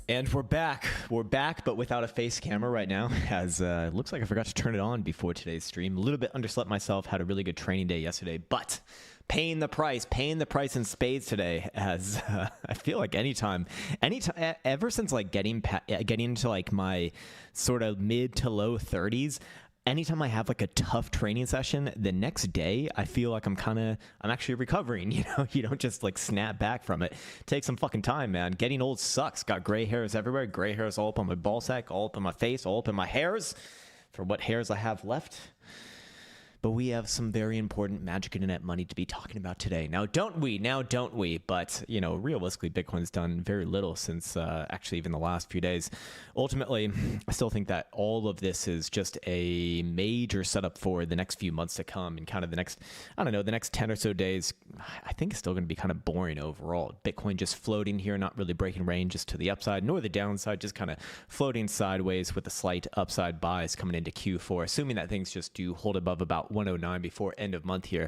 And we're back. We're back, but without a face camera right now, as it looks like I forgot to turn it on before today's stream. A little bit underslept myself, had a really good training day yesterday, but paying the price in spades today, as I feel like anytime, ever since like getting into like my sort of mid to low 30s, anytime I have like a tough training session, the next day I feel like I'm actually recovering. You know, you don't just like snap back from it. Take some fucking time, man. Getting old sucks. Got gray hairs everywhere. Gray hairs all up on my ball sack, all up on my face, all up in my hairs. For what hairs I have left. But we have some very important magic internet money to be talking about today. Now, don't we? But, you know, realistically, Bitcoin's done very little since actually even the last few days. Ultimately, I still think that all of this is just a major setup for the next few months to come, and kind of the next, I don't know, the next 10 or so days, I think it's still going to be kind of boring overall. Bitcoin just floating here, not really breaking ranges to the upside nor the downside, just kind of floating sideways with a slight upside bias coming into Q4, assuming that things just do hold above about 109 before end of month here.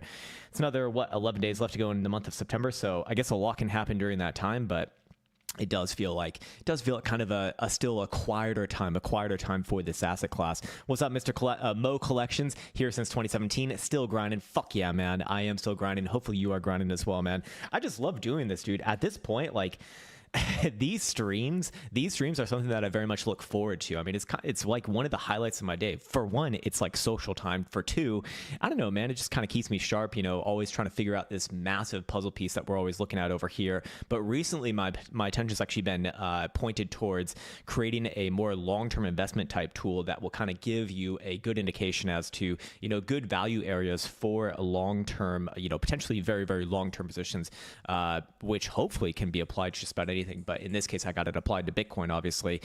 It's another, 11 days left to go in the month of September, so I guess a lot can happen during that time, but it does feel like kind of a still a quieter time for this asset class. What's up, Mr. Mo Collections? Here since 2017, still grinding. Fuck yeah, man. I am still grinding. Hopefully you are grinding as well, man. I just love doing this, dude. At this point, like, these streams are something that I very much look forward to. I mean, it's like one of the highlights of my day. For one, it's like social time. For two, I don't know, man, it just kind of keeps me sharp, you know, always trying to figure out this massive puzzle piece that we're always looking at over here. But recently my attention's actually been pointed towards creating a more long-term investment type tool that will kind of give you a good indication as to, you know, good value areas for a long-term, you know, potentially very, very long-term positions, which hopefully can be applied to just about anything. But in this case, I got it applied to Bitcoin, obviously.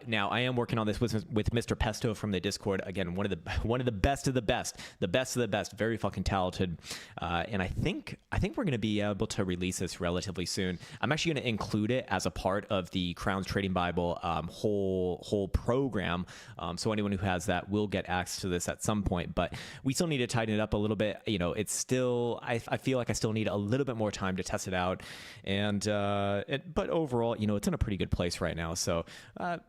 Now, I am working on this with Mr. Pesto from the Discord. Again, one of the best of the best, very fucking talented. And I think we're going to be able to release this relatively soon. I'm actually going to include it as a part of the Crowns Trading Bible whole program. So anyone who has that will get access to this at some point. But we still need to tighten it up a little bit. You know, it's still, I feel like I still need a little bit more time to test it out. And but overall, you know, it's in a pretty good place right now. So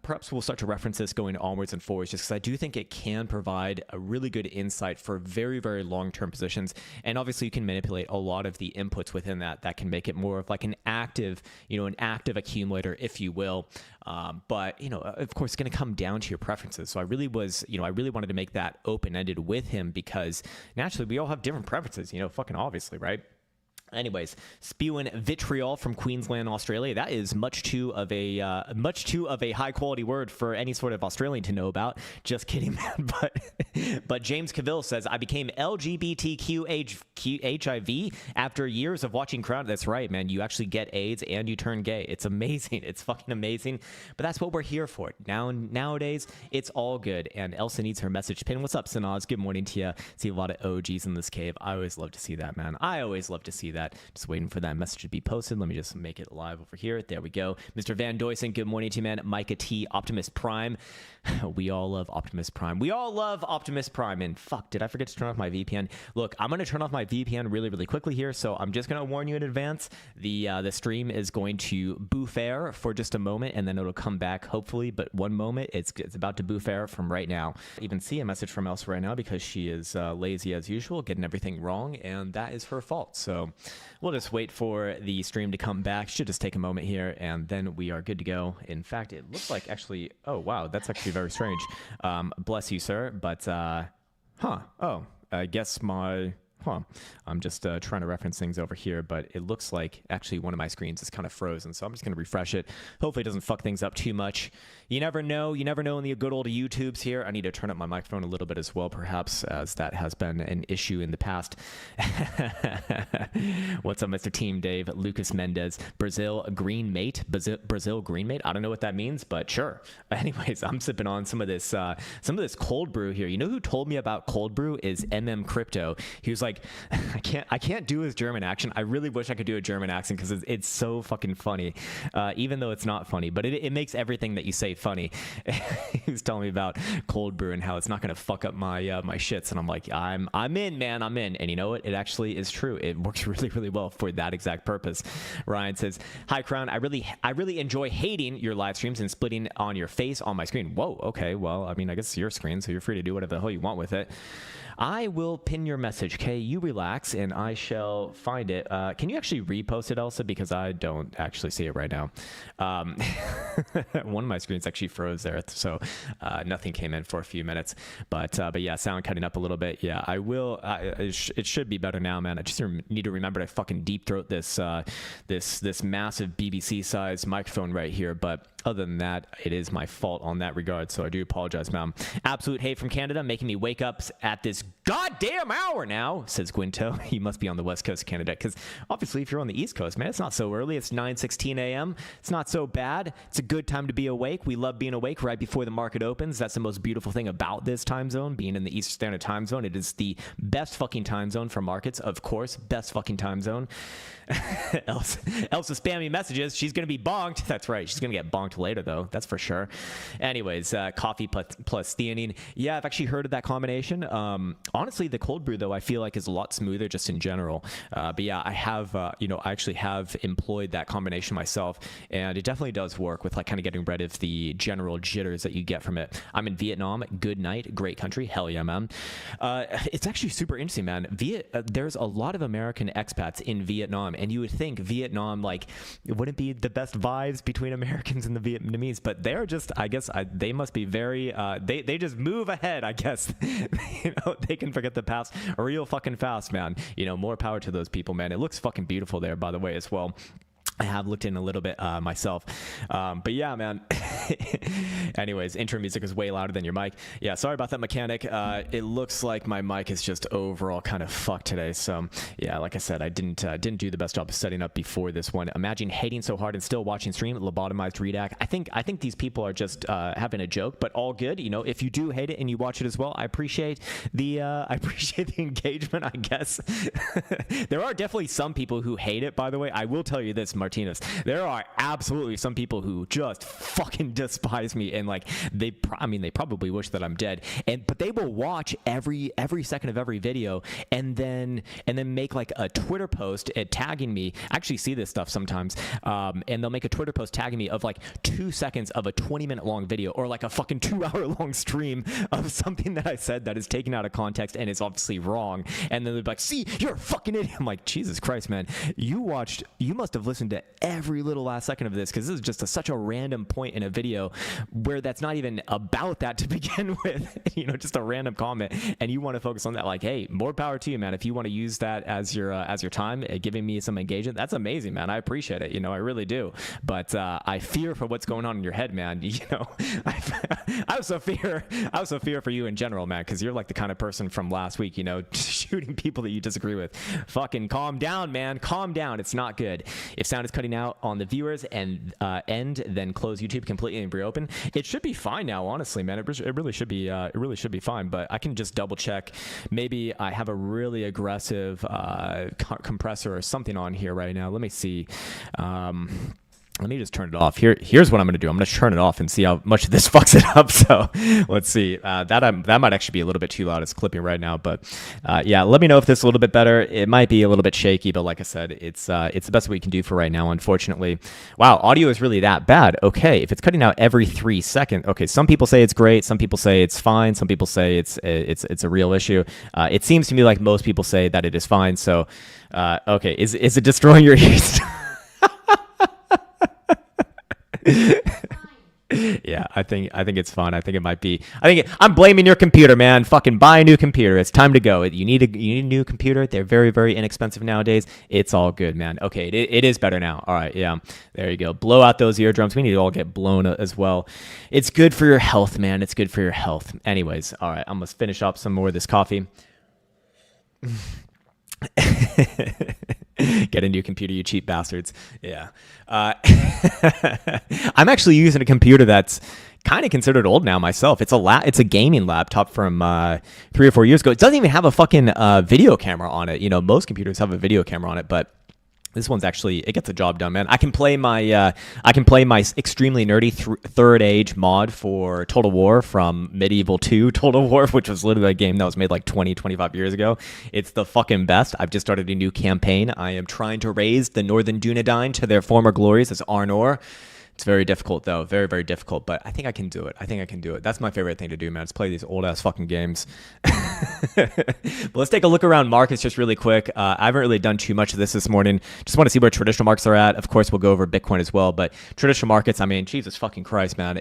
perhaps we'll start to reference this going onwards and forwards, just because I do think it can provide a really good insight for very, very long-term positions. And obviously you can manipulate a lot of the inputs within that can make it more of like an active, you know, an active accumulator, if you will. But, you know, of course, it's going to come down to your preferences. So I really wanted to make that open-ended with him, because naturally we all have different preferences, you know, fucking obviously, right? Anyways, spewing vitriol from Queensland, Australia. That is much too of a high quality word for any sort of Australian to know about. Just kidding, man. But James Cavill says, I became LGBTQ HIV after years of watching Crown. That's right, man. You actually get AIDS and you turn gay. It's amazing. It's fucking amazing. But that's what we're here for. Nowadays, it's all good. And Elsa needs her message pin. What's up, Sanaz? Good morning to you. See a lot of OGs in this cave. I always love to see that, man. I always love to see that. Just waiting for that message to be posted. Let me just make it live over here. There we go. Mr. Van Duysen, good morning to you, man. Micah T, Optimus Prime. We all love Optimus Prime. We all love Optimus Prime. And fuck, did I forget to turn off my VPN? Look, I'm going to turn off my VPN really, really quickly here. So I'm just going to warn you in advance. The stream is going to boof air for just a moment, and then it'll come back, hopefully. But one moment, it's about to boof air from right now. I even see a message from Elsa right now, because she is lazy as usual, getting everything wrong, and that is her fault. So we'll just wait for the stream to come back. Should just take a moment here, and then we are good to go. In fact, it looks like actually, oh wow, that's actually very strange. Bless you, sir. But I guess I'm just trying to reference things over here, but it looks like actually one of my screens is kind of frozen, so I'm just going to refresh it. Hopefully it doesn't fuck things up too much. You never know in the good old YouTubes here. I need to turn up my microphone a little bit as well, perhaps, as that has been an issue in the past. What's up, Mr. Team Dave? Lucas Mendez, Brazil Green Mate. Brazil Green Mate? I don't know what that means, but sure. Anyways, I'm sipping on some of this cold brew here. You know who told me about cold brew is Crypto. He was like, I can't do his German accent. I really wish I could do a German accent, because it's so fucking funny, even though it's not funny. But it makes everything that you say funny. He was telling me about cold brew and how it's not going to fuck up my my shits, and I'm like, I'm in, man, I'm in. And you know what? It actually is true. It works really, really well for that exact purpose. Ryan says, "Hi, Crown. I really enjoy hating your live streams and splitting on your face on my screen." Whoa. Okay. Well, I mean, I guess it's your screen, so you're free to do whatever the hell you want with it. I will pin your message, okay? You relax, and I shall find it. Can you actually repost it, Elsa? Because I don't actually see it right now. One of my screens actually froze there, so nothing came in for a few minutes. But yeah, sound cutting up a little bit. Yeah, I will. It should be better now, man. I just need to remember to fucking deep throat this this massive BBC-sized microphone right here. But other than that, it is my fault on that regard, so I do apologize, ma'am. Absolute hate from Canada, making me wake up at this goddamn hour now, says Gwinto. He must be on the west coast of Canada, because obviously if you're on the east coast, man, it's not so early. It's 9:16 a.m. It's not so bad. It's a good time to be awake. We love being awake right before the market opens. That's the most beautiful thing about this time zone, being in the Eastern Standard Time Zone. It is the best fucking time zone for markets, of course. Best fucking time zone. Elsa spamming messages. She's gonna be bonked. That's right. She's gonna get bonked later, though. That's for sure. Anyways, coffee plus theanine. Yeah, I've actually heard of that combination. Honestly, the cold brew, though, I feel like is a lot smoother just in general. But yeah, I have, I actually have employed that combination myself, and it definitely does work with like kind of getting rid of the general jitters that you get from it. I'm in Vietnam. Good night. Great country. Hell yeah, man. It's actually super interesting, man. There's a lot of American expats in Vietnam, and you would think Vietnam, like, it wouldn't be the best vibes between Americans and the Vietnamese, but they're just, I guess, they must be very, they just move ahead, I guess. They can forget the past real fucking fast, man. More power to those people, man. It looks fucking beautiful there, by the way, as well. I have looked in a little bit myself. But yeah, man. Anyways, intro music is way louder than your mic. Yeah, sorry about that, mechanic. It looks like my mic is just overall kind of fucked today. So yeah, like I said, I didn't do the best job of setting up before this one. Imagine hating so hard and still watching stream, lobotomized redact. I think these people are just having a joke, but all good. If you do hate it and you watch it as well, I appreciate the engagement, I guess. There are definitely some people who hate it, by the way. I will tell you this, Martinez, there are absolutely some people who just fucking despise me, and like they probably wish that I'm dead, but they will watch every second of every video and then make like a Twitter post tagging me. I actually see this stuff sometimes, and they'll make a Twitter post tagging me of like 2 seconds of a 20-minute long video, or like a fucking 2-hour long stream of something that I said that is taken out of context and is obviously wrong, and then they're like, "See, you're a fucking idiot." I'm like, Jesus Christ, man, you must have listened to every little last second of this, because this is just such a random point in a video where that's not even about that to begin with. Just a random comment, and you want to focus on that. Like, hey, more power to you, man. If you want to use that as your time, giving me some engagement, that's amazing, man. I appreciate it. I really do. But I fear for what's going on in your head, man. I also fear for you in general, man, because you're like the kind of person from last week, shooting people that you disagree with. Fucking calm down, man. Calm down. It's not good. If sound is cutting out on the viewers and then close YouTube completely and reopen, it should be fine now, honestly, man. It really should be fine. But I can just double check. Maybe I have a really aggressive compressor or something on here right now. Let me see. Let me just turn it off. Here's what I'm going to do. I'm going to turn it off and see how much this fucks it up. So let's see. That might actually be a little bit too loud. It's clipping right now. But yeah, let me know if this is a little bit better. It might be a little bit shaky, but like I said, it's the best we can do for right now, unfortunately. Wow, audio is really that bad. Okay, if it's cutting out every 3 seconds. Okay, some people say it's great. Some people say it's fine. Some people say it's a real issue. It seems to me like most people say that it is fine. So okay, is it destroying your ears? Yeah, I think it's fun. I think it might be. I'm blaming your computer, man. Fucking buy a new computer. It's time to go. You need a new computer. They're very, very inexpensive nowadays. It's all good, man. Okay, it is better now. All right, yeah. There you go. Blow out those eardrums. We need to all get blown as well. It's good for your health, man. It's good for your health. Anyways, all right. I'm gonna finish up some more of this coffee. Get a new computer, you cheap bastards. Yeah. I'm actually using a computer that's kind of considered old now myself. It's a gaming laptop from 3 or 4 years ago. It doesn't even have a fucking video camera on it. Most computers have a video camera on it, but This one's actually, it gets the job done, man. I can play my extremely nerdy third age mod for Total War from Medieval 2 Total War, which was literally a game that was made like 25 years ago. It's the fucking best. I've just started a new campaign. I am trying to raise the Northern Dunedain to their former glories as Arnor. It's very difficult, though. Very, very difficult. But I think I can do it. That's my favorite thing to do, man. Is play these old-ass fucking games. But let's take a look around markets just really quick. I haven't really done too much of this morning. Just want to see where traditional markets are at. Of course, we'll go over Bitcoin as well. But traditional markets, I mean, Jesus fucking Christ, man.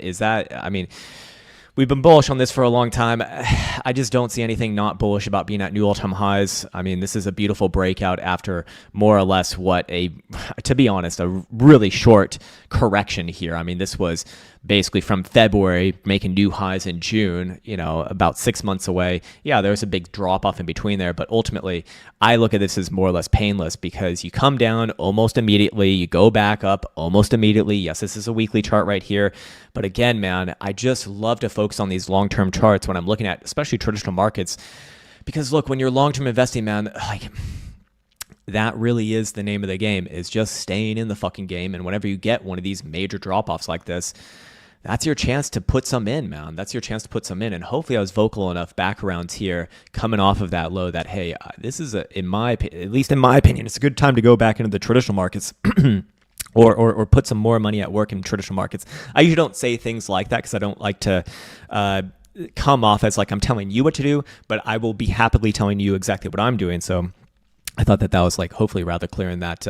We've been bullish on this for a long time. I just don't see anything not bullish about being at new all-time highs. I mean, this is a beautiful breakout after more or less to be honest, a really short correction here. I mean, this was basically from February making new highs in June, about 6 months away. Yeah, there was a big drop off in between there, but ultimately I look at this as more or less painless because you come down almost immediately, you go back up almost immediately. Yes, this is a weekly chart right here. But again, man, I just love to focus on these long-term charts when I'm looking at especially traditional markets, because look, when you're long-term investing, man, that really is the name of the game, is just staying in the fucking game. And whenever you get one of these major drop-offs like this, that's your chance to put some in, man. That's your chance to put some in. And hopefully I was vocal enough background here coming off of that low that, hey, this is, at least in my opinion, it's a good time to go back into the traditional markets or put some more money at work in traditional markets. I usually don't say things like that because I don't like to come off as like I'm telling you what to do, but I will be happily telling you exactly what I'm doing. So I thought that was like hopefully rather clear in that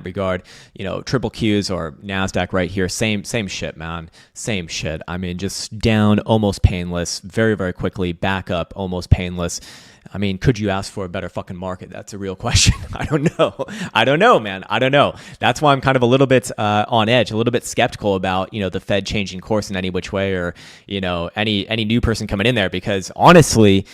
regard. Triple Qs or NASDAQ right here, same shit, man. Same shit. I mean, just down, almost painless, very, very quickly, back up, almost painless. I mean, could you ask for a better fucking market? That's a real question. I don't know, man. I don't know. That's why I'm kind of a little bit on edge, a little bit skeptical about, the Fed changing course in any which way or, any new person coming in there, because honestly,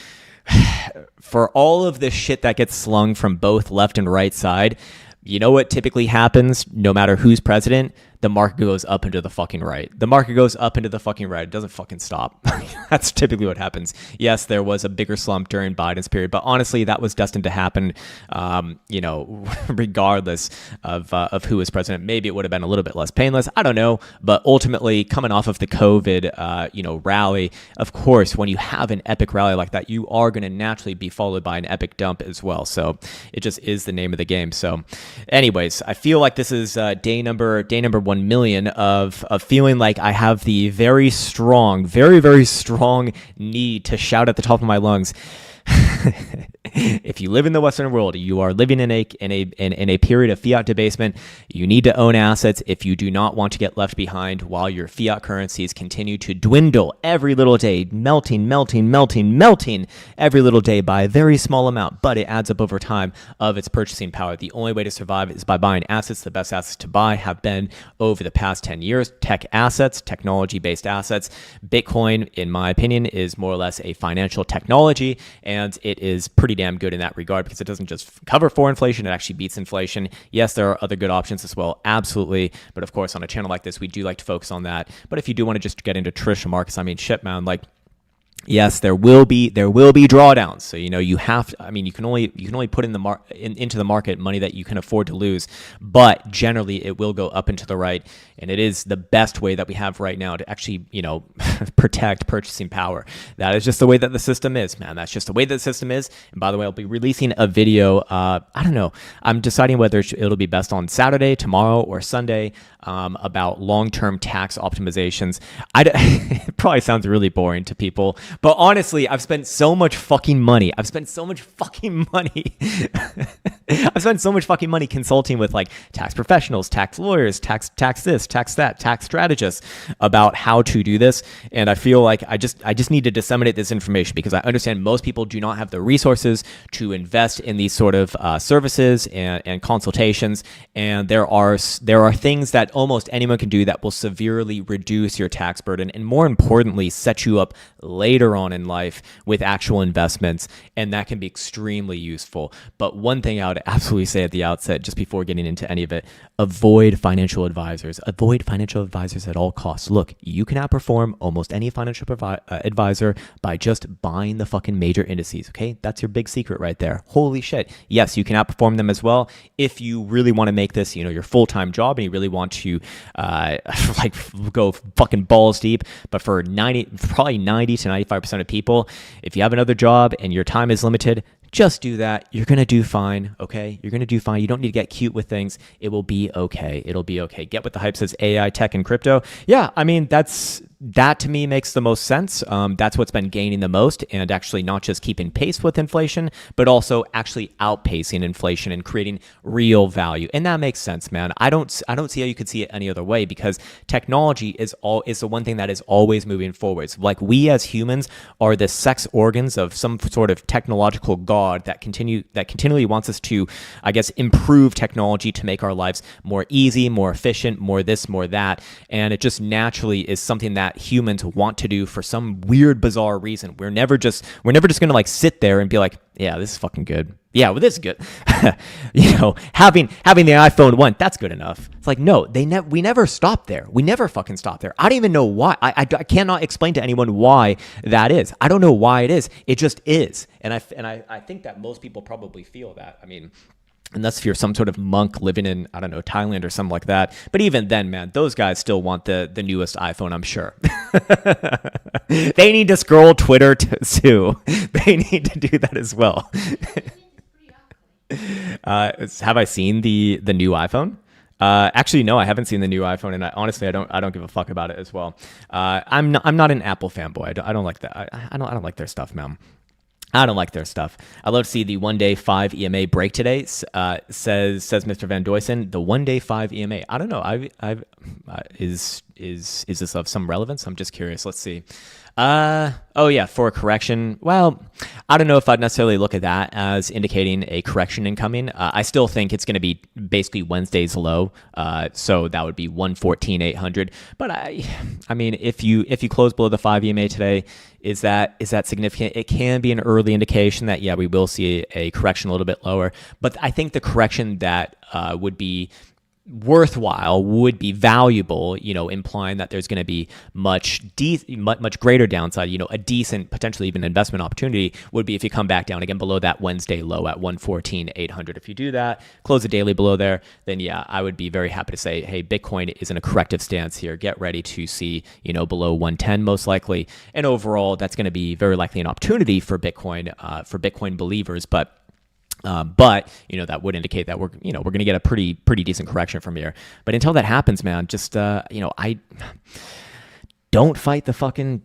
for all of the shit that gets slung from both left and right side, you know what typically happens no matter who's president? The market goes up into the fucking right. The market goes up into the fucking right. It doesn't fucking stop. That's typically what happens. Yes, there was a bigger slump during Biden's period, but honestly, that was destined to happen, regardless of who was president. Maybe it would have been a little bit less painless. I don't know. But ultimately, coming off of the COVID, rally, of course, when you have an epic rally like that, you are going to naturally be followed by an epic dump as well. So it just is the name of the game. So anyways, I feel like this is day number 1 million of feeling like I have the very strong, very, very strong need to shout at the top of my lungs. If you live in the Western world, you are living in a period of fiat debasement. You need to own assets if you do not want to get left behind while your fiat currencies continue to dwindle every little day, melting every little day by a very small amount, but it adds up over time of its purchasing power. The only way to survive is by buying assets. The best assets to buy have been over the past 10 years, tech assets, technology-based assets. Bitcoin, in my opinion, is more or less a financial technology, and it is pretty damn good in that regard because it doesn't just cover for inflation, it actually beats inflation. Yes, there are other good options as well, absolutely. But of course, on a channel like this, we do like to focus on that. But if you do want to just get into traditional markets, I mean, shit, man, like, yes, there will be drawdowns. So you have to, you can only put into the market money that you can afford to lose, but generally it will go up and to the right, and it is the best way that we have right now to actually protect purchasing power. That is just the way that the system is, man. That's just the way that the system is. And by the way, I'll be releasing a video. I don't know. I'm deciding whether it'll be best on Saturday, tomorrow, or Sunday about long-term tax optimizations. It probably sounds really boring to people. But honestly, I've spent so much fucking money. I've spent so much fucking money consulting with like tax professionals, tax lawyers, tax this, tax that, tax strategists about how to do this. And I feel like I just need to disseminate this information because I understand most people do not have the resources to invest in these sort of services and consultations. And there are things that almost anyone can do that will severely reduce your tax burden and, more importantly, set you up later on in life with actual investments, and that can be extremely useful. But one thing I to absolutely say at the outset, just before getting into any of it, avoid financial advisors. Avoid financial advisors at all costs. Look, you can outperform almost any financial advisor by just buying the fucking major indices, okay? That's your big secret right there. Holy shit. Yes, you can outperform them as well. If you really want to make this, your full-time job and you really want to like go fucking balls deep, but for probably 90 to 95% of people, if you have another job and your time is limited, just do that. You're going to do fine, okay? You're going to do fine. You don't need to get cute with things. It will be okay. It'll be okay. Get what the hype says, AI, tech, and crypto. Yeah, I mean, that to me makes the most sense. That's what's been gaining the most, and actually not just keeping pace with inflation, but also actually outpacing inflation and creating real value. And that makes sense, man. I don't see how you could see it any other way, because technology is the one thing that is always moving forwards. Like, we as humans are the sex organs of some sort of technological god that continually wants us to, I guess, improve technology to make our lives more easy, more efficient, more this, more that. And it just naturally is something that humans want to do for some weird, bizarre reason. We're never just going to like sit there and be like, yeah, this is fucking good. Yeah, well, this is good. Having the iPhone 1, that's good enough. It's like, no, we never stop there. We never fucking stop there. I don't even know why. I cannot explain to anyone why that is. I don't know why it is. It just is. And I think that most people probably feel that. I mean, unless if you're some sort of monk living in, I don't know, Thailand or something like that. But even then, man, those guys still want the newest iPhone, I'm sure. They need to scroll Twitter too. They need to do that as well. Have I seen the new iPhone? Actually, no, I haven't seen the new iPhone, and honestly, I don't give a fuck about it as well. I'm not an Apple fanboy. I don't like that. I don't like their stuff, man. I don't like their stuff. I love to see the 1-day 5 EMA break today. Says Mr. Van Duysen. The 1-day 5 EMA. I don't know. Is this of some relevance? I'm just curious. Let's see. Oh yeah, for a correction. Well, I don't know if I'd necessarily look at that as indicating a correction incoming. I still think it's going to be basically Wednesday's low. So that would be 114,800. But I mean, if you close below the 5 EMA today, is that significant? It can be an early indication that, yeah, we will see a correction a little bit lower. But I think the correction that would be worthwhile, would be valuable, implying that there's going to be much greater downside, a decent, potentially even investment opportunity, would be if you come back down again below that Wednesday low at 114,800. If you do that, close the daily below there, then yeah, I would be very happy to say, hey, Bitcoin is in a corrective stance here. Get ready to see, below 110 most likely. And overall, that's going to be very likely an opportunity for Bitcoin believers, but that would indicate that we're going to get a pretty decent correction from here. But until that happens, man, just I don't fight the fucking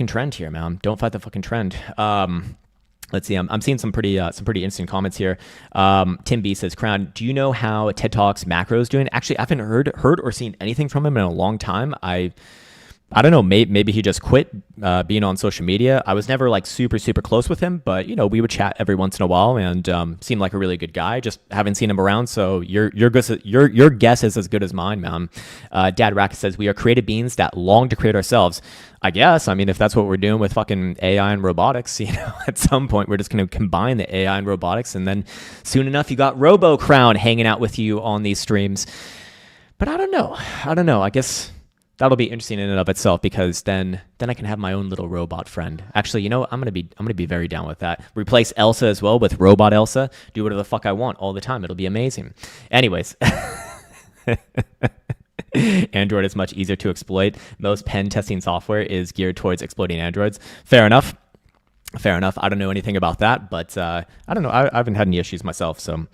trend here, man. Don't fight the fucking trend. Let's see. I'm seeing some pretty interesting comments here. Tim B says, Crown, do you know how TED Talks Macro is doing? Actually, I haven't heard or seen anything from him in a long time. I don't know, maybe he just quit being on social media. I was never like super close with him, but we would chat every once in a while, and seemed like a really good guy. Just haven't seen him around, so your guess is as good as mine, man. Dad Racket says, we are creative beings that long to create ourselves. I guess. I mean, if that's what we're doing with fucking AI and robotics, at some point we're just going to combine the AI and robotics, and then soon enough you got Robo Crown hanging out with you on these streams. But I don't know. I guess that'll be interesting in and of itself, because then I can have my own little robot friend. Actually, I'm gonna be very down with that. Replace Elsa as well with Robot Elsa. Do whatever the fuck I want all the time. It'll be amazing. Anyways. Android is much easier to exploit. Most pen testing software is geared towards exploiting Androids. Fair enough. I don't know anything about that, but I don't know. I haven't had any issues myself, so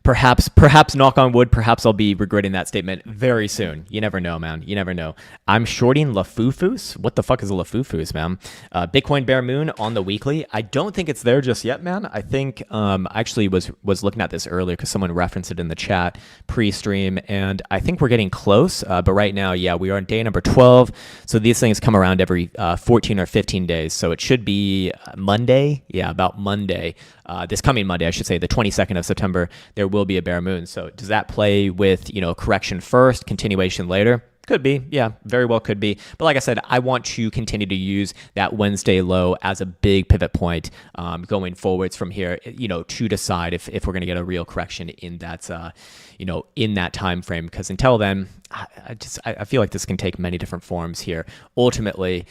Perhaps, knock on wood, perhaps I'll be regretting that statement very soon. You never know, man. You never know. I'm shorting Lafufus. What the fuck is a Lafufus, man? Bitcoin bear moon on the weekly. I don't think it's there just yet, man. I think I actually was looking at this earlier because someone referenced it in the chat pre-stream, and I think we're getting close. But right now, yeah, we are on day number 12. So these things come around every 14 or 15 days. So it should be Monday. Yeah, about Monday. This coming Monday, I should say, the 22nd of September, there will be a bear moon. So does that play with, correction first, continuation later? Could be, yeah, very well could be. But like I said, I want to continue to use that Wednesday low as a big pivot point going forwards from here, to decide if we're going to get a real correction in that, in that time frame. Because until then, I feel like this can take many different forms here. Ultimately,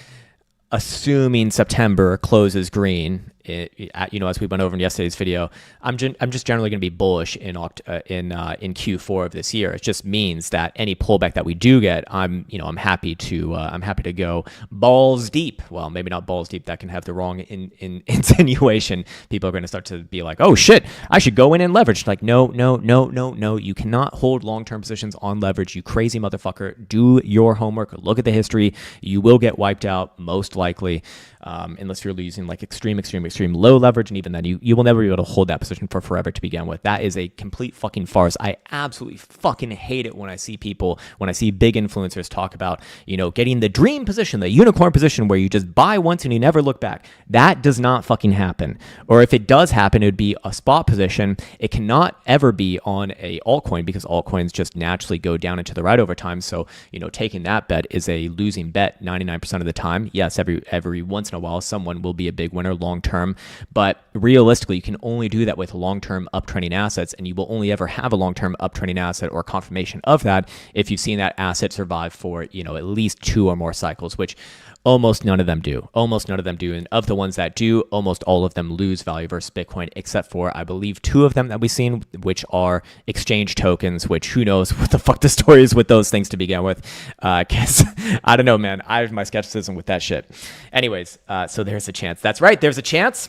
assuming September closes green, as we went over in yesterday's video, I'm just generally going to be bullish in Q4 of this year. It just means that any pullback that we do get, I'm happy to go balls deep. Well, maybe not balls deep. That can have the wrong insinuation. People are going to start to be like, oh shit, I should go in and leverage. Like, no. You cannot hold long-term positions on leverage. You crazy motherfucker. Do your homework. Look at the history. You will get wiped out most likely, unless you're using like extreme low leverage, and even then you will never be able to hold that position for forever to begin with. That is a complete fucking farce. I absolutely fucking hate it when I see big influencers talk about, getting the dream position, the unicorn position where you just buy once and you never look back. That does not fucking happen. Or if it does happen, it would be a spot position. It cannot ever be on a altcoin because altcoins just naturally go down into the right over time. So, taking that bet is a losing bet 99% of the time. Yes, every once in a while, someone will be a big winner long term. But realistically, you can only do that with long-term uptrending assets, and you will only ever have a long-term uptrending asset or confirmation of that if you've seen that asset survive for, at least 2 or more cycles, which almost none of them do. And of the ones that do, almost all of them lose value versus Bitcoin, except for, I believe, 2 of them that we've seen, which are exchange tokens, which who knows what the fuck the story is with those things to begin with. Because I don't know, man. I have my skepticism with that shit. Anyways, so there's a chance. That's right. There's a chance.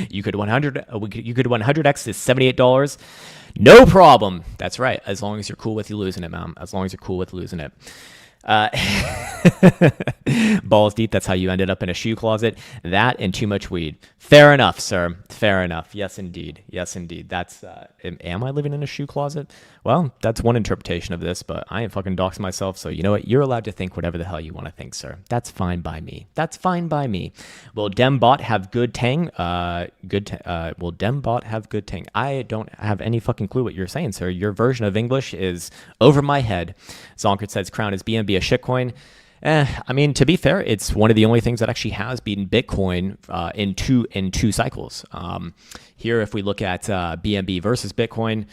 You could 100x to $78. No problem. That's right. As long as you're cool with you losing it, man. As long as you're cool with losing it. Balls deep. That's how you ended up in a shoe closet. That and too much weed. Fair enough, sir. Fair enough. Yes, indeed. That's, am I living in a shoe closet? Well, that's one interpretation of this, but I ain't fucking doxing myself. So you know what? You're allowed to think whatever the hell you want to think, sir. That's fine by me. Will Dembot have good tang? Will Dembot have good tang? I don't have any fucking clue what you're saying, sir. Your version of English is over my head. Zonkert says, Crown, is BNB a shitcoin? I mean, to be fair, it's one of the only things that actually has beaten Bitcoin in two cycles. Here, if we look at BNB versus Bitcoin,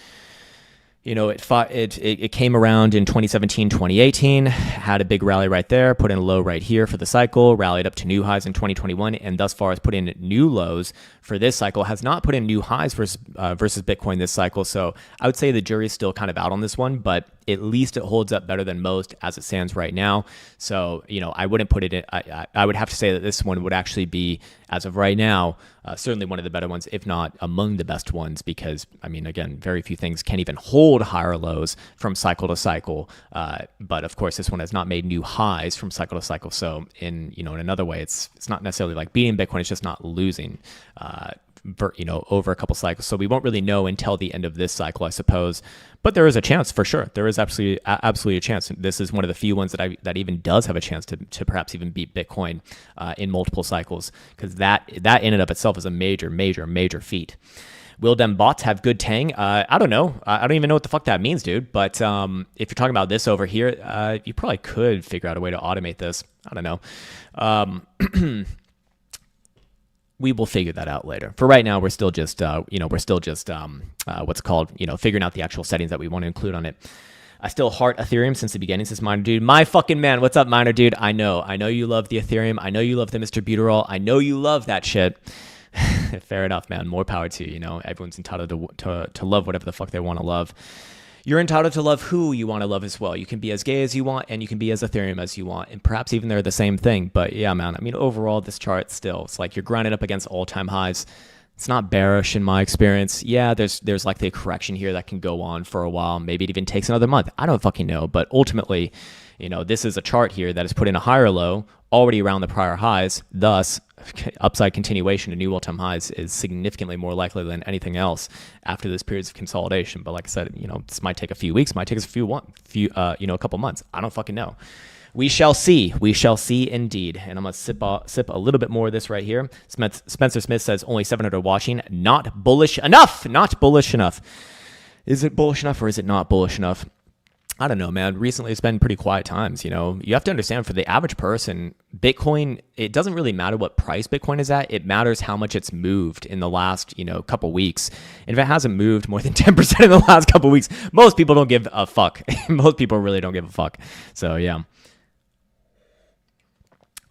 it came around in 2017, 2018, had a big rally right there, put in a low right here for the cycle, rallied up to new highs in 2021, and thus far has put in new lows for this cycle, has not put in new highs versus Bitcoin this cycle. So I would say the jury's still kind of out on this one, but at least it holds up better than most as it stands right now. So, I wouldn't put it in, I would have to say that this one would actually be, as of right now, certainly one of the better ones, if not among the best ones, because, I mean, again, very few things can even hold higher lows from cycle to cycle. But of course, this one has not made new highs from cycle to cycle. So in another way, it's not necessarily like beating Bitcoin, it's just not losing, over a couple cycles. So we won't really know until the end of this cycle, I suppose. But there is a chance for sure. There is absolutely a chance. This is one of the few ones that even does have a chance to perhaps even beat Bitcoin in multiple cycles, because that in and of itself is a major feat. Will them bots have good tang? I don't know. I don't even know what the fuck that means, dude. But if you're talking about this over here, you probably could figure out a way to automate this. I don't know. We will figure that out later. For right now, we're still just what's called, figuring out the actual settings that we want to include on it. I still heart Ethereum since the beginning, says Miner Dude. My fucking man, what's up, Miner Dude? I know you love the Ethereum. I know you love the Mr. Butyrol. I know you love that shit. Fair enough, man. More power to you. Everyone's entitled to love whatever the fuck they want to love. You're entitled to love who you want to love as well. You can be as gay as you want, and you can be as Ethereum as you want, and perhaps even they're the same thing. But yeah, man, I mean, overall, this chart still, it's like you're grinding up against all-time highs. It's not bearish in my experience. Yeah, there's like the correction here that can go on for a while. Maybe it even takes another month. I don't fucking know. But ultimately, this is a chart here that has put in a higher low already around the prior highs. Thus, upside continuation to new all-time highs is significantly more likely than anything else after this period of consolidation. But like I said, this might take a few weeks, might take us a couple months. I don't fucking know. We shall see. We shall see indeed. And I'm going to sip a little bit more of this right here. Spencer Smith says only 700 watching. Not bullish enough. Not bullish enough. Is it bullish enough or is it not bullish enough? I don't know, man. Recently, it's been pretty quiet times. You know, you have to understand for the average person, Bitcoin, it doesn't really matter what price Bitcoin is at. It matters how much it's moved in the last, couple weeks. And if it hasn't moved more than 10% in the last couple weeks, most people don't give a fuck. Most people really don't give a fuck. So, yeah.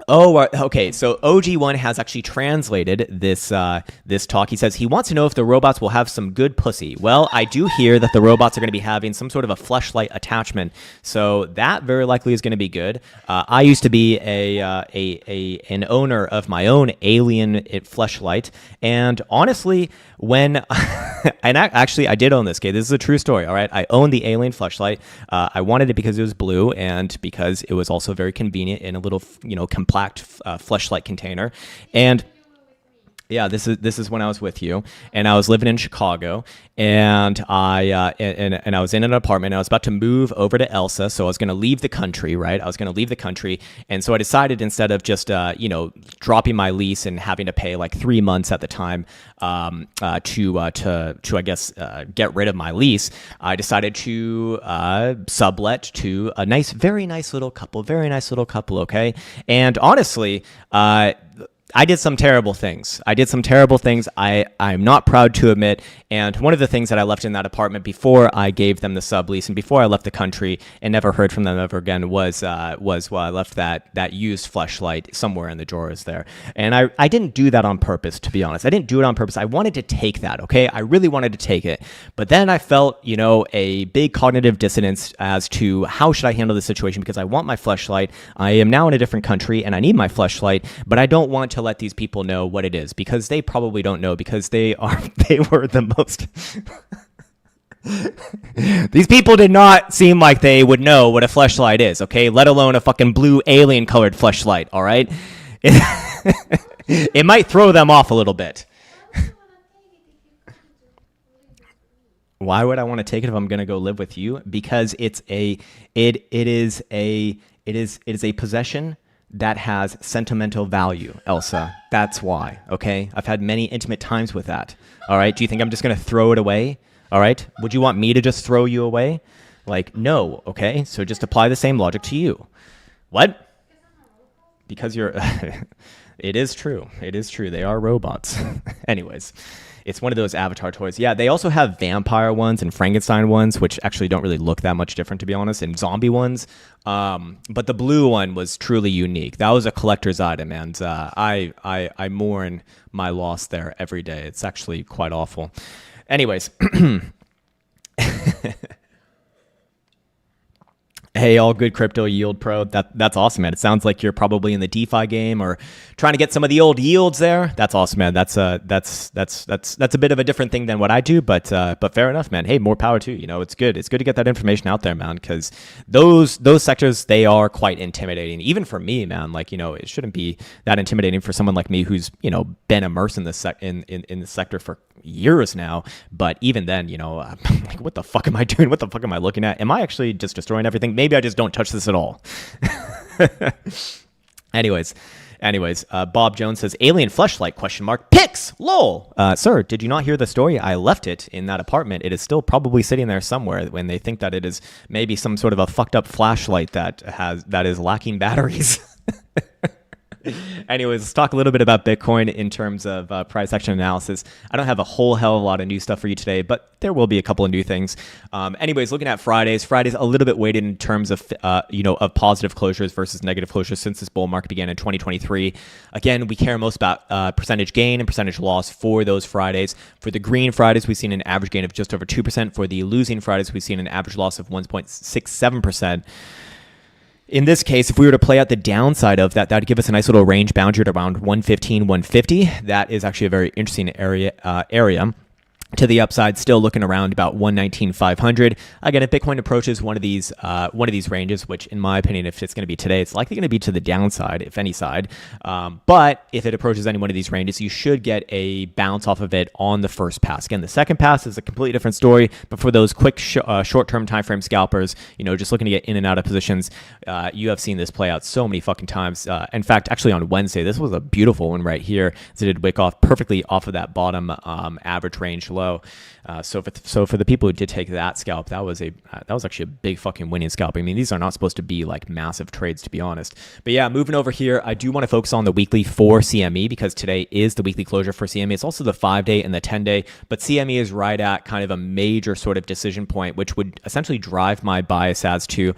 Oh, okay. So OG1 has actually translated this this talk. He says he wants to know if the robots will have some good pussy. Well, I do hear that the robots are going to be having some sort of a fleshlight attachment, so that very likely is going to be good. I used to be an owner of my own alien fleshlight, and honestly, when and actually I did own this. Okay, this is a true story. All right, I owned the alien fleshlight. I wanted it because it was blue and because it was also very convenient in a little compact fleshlight container. And yeah, this is when I was with you, and I was living in Chicago, and I was in an apartment. And I was about to move over to Elsa, so I was going to leave the country, right? I was going to leave the country, and so I decided instead of just dropping my lease and having to pay like 3 months at the time to I guess get rid of my lease, I decided to sublet to a very nice little couple, okay? And honestly, I did some terrible things. I'm not proud to admit. And one of the things that I left in that apartment before I gave them the sublease and before I left the country and never heard from them ever again was I left that used fleshlight somewhere in the drawers there. And I didn't do that on purpose, to be honest. I didn't do it on purpose. I wanted to take that, okay? I really wanted to take it. But then I felt, a big cognitive dissonance as to how should I handle this situation, because I want my fleshlight. I am now in a different country and I need my fleshlight, but I don't want to let these people know what it is, because they probably don't know, because they were the most these people did not seem like they would know what a fleshlight is, okay? Let alone a fucking blue alien colored fleshlight, all right? It might throw them off a little bit. Why would I want to take it if I'm going to go live with you? Because it is a possession that has sentimental value, Elsa. That's why, okay? I've had many intimate times with that, all right? Do you think I'm just going to throw it away, all right? Would you want me to just throw you away? Like, no, okay? So just apply the same logic to you. What? Because you're... It is true. They are robots. Anyways, it's one of those avatar toys. Yeah, they also have vampire ones and Frankenstein ones, which actually don't really look that much different, to be honest, and zombie ones. But the blue one was truly unique. That was a collector's item, and I mourn my loss there every day. It's actually quite awful. Anyways. Hey, all good crypto yield pro. That's awesome, man. It sounds like you're probably in the DeFi game or trying to get some of the old yields there. That's awesome, man. That's a bit of a different thing than what I do, but fair enough, man. Hey, more power to you. It's good. It's good to get that information out there, man, because those sectors, they are quite intimidating, even for me, man. Like, it shouldn't be that intimidating for someone like me who's been immersed in this in the sector for years now. But even then, I'm like, what the fuck am I doing? What the fuck am I looking at? Am I actually just destroying everything? Maybe I just don't touch this at all. Anyways, Bob Jones says, alien fleshlight, ? Pics, lol. Sir, did you not hear the story? I left it in that apartment. It is still probably sitting there somewhere when they think that it is maybe some sort of a fucked up flashlight that is lacking batteries. Anyways, let's talk a little bit about Bitcoin in terms of price action analysis. I don't have a whole hell of a lot of new stuff for you today, but there will be a couple of new things. Anyways, looking at Fridays a little bit weighted in terms of of positive closures versus negative closures since this bull market began in 2023. Again, we care most about percentage gain and percentage loss for those Fridays. For the green Fridays, we've seen an average gain of just over 2%. For the losing Fridays, we've seen an average loss of 1.67%. In this case, if we were to play out the downside of that, that would give us a nice little range boundary at around 115, 150. That is actually a very interesting area. To the upside, still looking around about 119,500. Again, if Bitcoin approaches one of these ranges, which in my opinion, if it's going to be today, it's likely going to be to the downside, if any side. But if it approaches any one of these ranges, you should get a bounce off of it on the first pass. Again, the second pass is a completely different story. But for those quick short-term time frame scalpers, just looking to get in and out of positions, you have seen this play out so many fucking times. In fact, actually on Wednesday, this was a beautiful one right here. So it did wick off perfectly off of that bottom average range low. low. So for the people who did take that scalp, that was actually a big fucking winning scalp. I mean, these are not supposed to be like massive trades, to be honest. But yeah, moving over here, I do want to focus on the weekly for CME because today is the weekly closure for CME. It's also the 5-day and the 10-day, but CME is right at kind of a major sort of decision point, which would essentially drive my bias as to,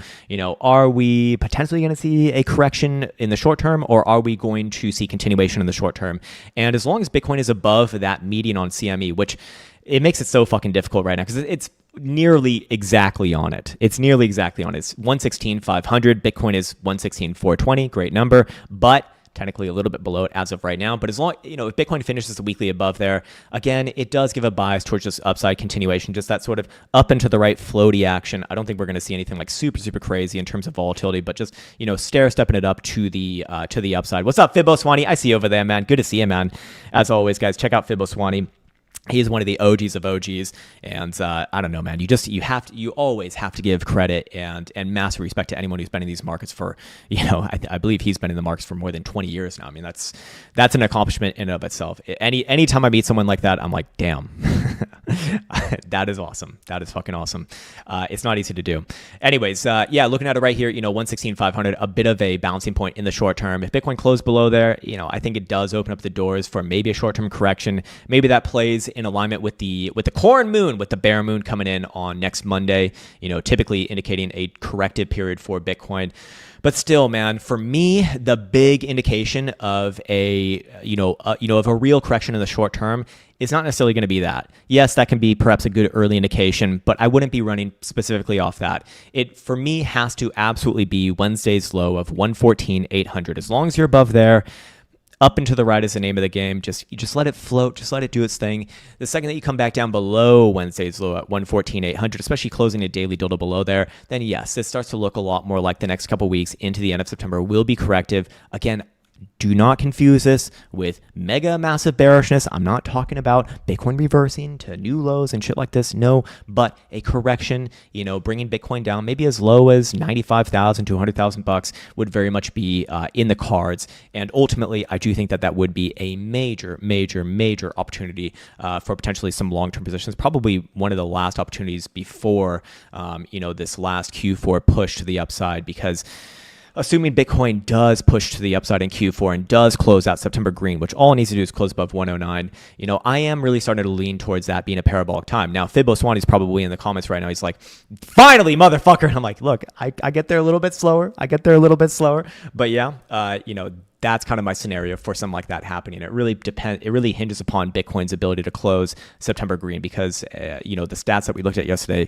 are we potentially going to see a correction in the short term, or are we going to see continuation in the short term? And as long as Bitcoin is above that median on CME, which it makes it so fucking difficult right now because it's nearly exactly on it. It's nearly exactly on it. It's 116,500. Bitcoin is 116,420. Great number, but technically a little bit below it as of right now. But as long, if Bitcoin finishes the weekly above there, again, it does give a bias towards just upside continuation, just that sort of up and to the right floaty action. I don't think we're going to see anything like super, super crazy in terms of volatility, but just, stair stepping it up to the upside. What's up, Fibbo Swanee? I see you over there, man. Good to see you, man. As always, guys, check out Fibbo Swanee. He's one of the OGs of OGs, and I don't know, man. You always have to give credit and massive respect to anyone who's been in these markets for, I believe he's been in the markets for more than 20 years now. I mean, that's an accomplishment in and of itself. Anytime I meet someone like that, I'm like, damn, that is awesome. That is fucking awesome. It's not easy to do. Anyways, looking at it right here, 116,500, a bit of a bouncing point in the short term. If Bitcoin closed below there, I think it does open up the doors for maybe a short-term correction. Maybe that plays in alignment with the corn moon, with the bear moon coming in on next Monday, typically indicating a corrective period for Bitcoin. But still, man, for me, the big indication of a real correction in the short term is not necessarily going to be that. Yes, that can be perhaps a good early indication, but I wouldn't be running specifically off that. It, for me, has to absolutely be Wednesday's low of 114,800. As long as you're above there, up and to the right is the name of the game. You just let it float. Just let it do its thing. The second that you come back down below Wednesday's low at 114,800, especially closing a daily dildo below there, then yes, it starts to look a lot more like the next couple weeks into the end of September will be corrective. Again, do not confuse this with mega massive bearishness. I'm not talking about Bitcoin reversing to new lows and shit like this. No, but a correction, bringing Bitcoin down maybe as low as 95,000 to 100,000 bucks would very much be in the cards. And ultimately, I do think that would be a major, major, major opportunity for potentially some long-term positions. Probably one of the last opportunities before, this last Q4 push to the upside, because assuming Bitcoin does push to the upside in Q4 and does close out September green, which all it needs to do is close above 109, I am really starting to lean towards that being a parabolic time. Now, Fibbo Swanee's probably in the comments right now. He's like, finally, motherfucker. And I'm like, look, I get there a little bit slower. But yeah, that's kind of my scenario for something like that happening. It really hinges upon Bitcoin's ability to close September green, because the stats that we looked at yesterday,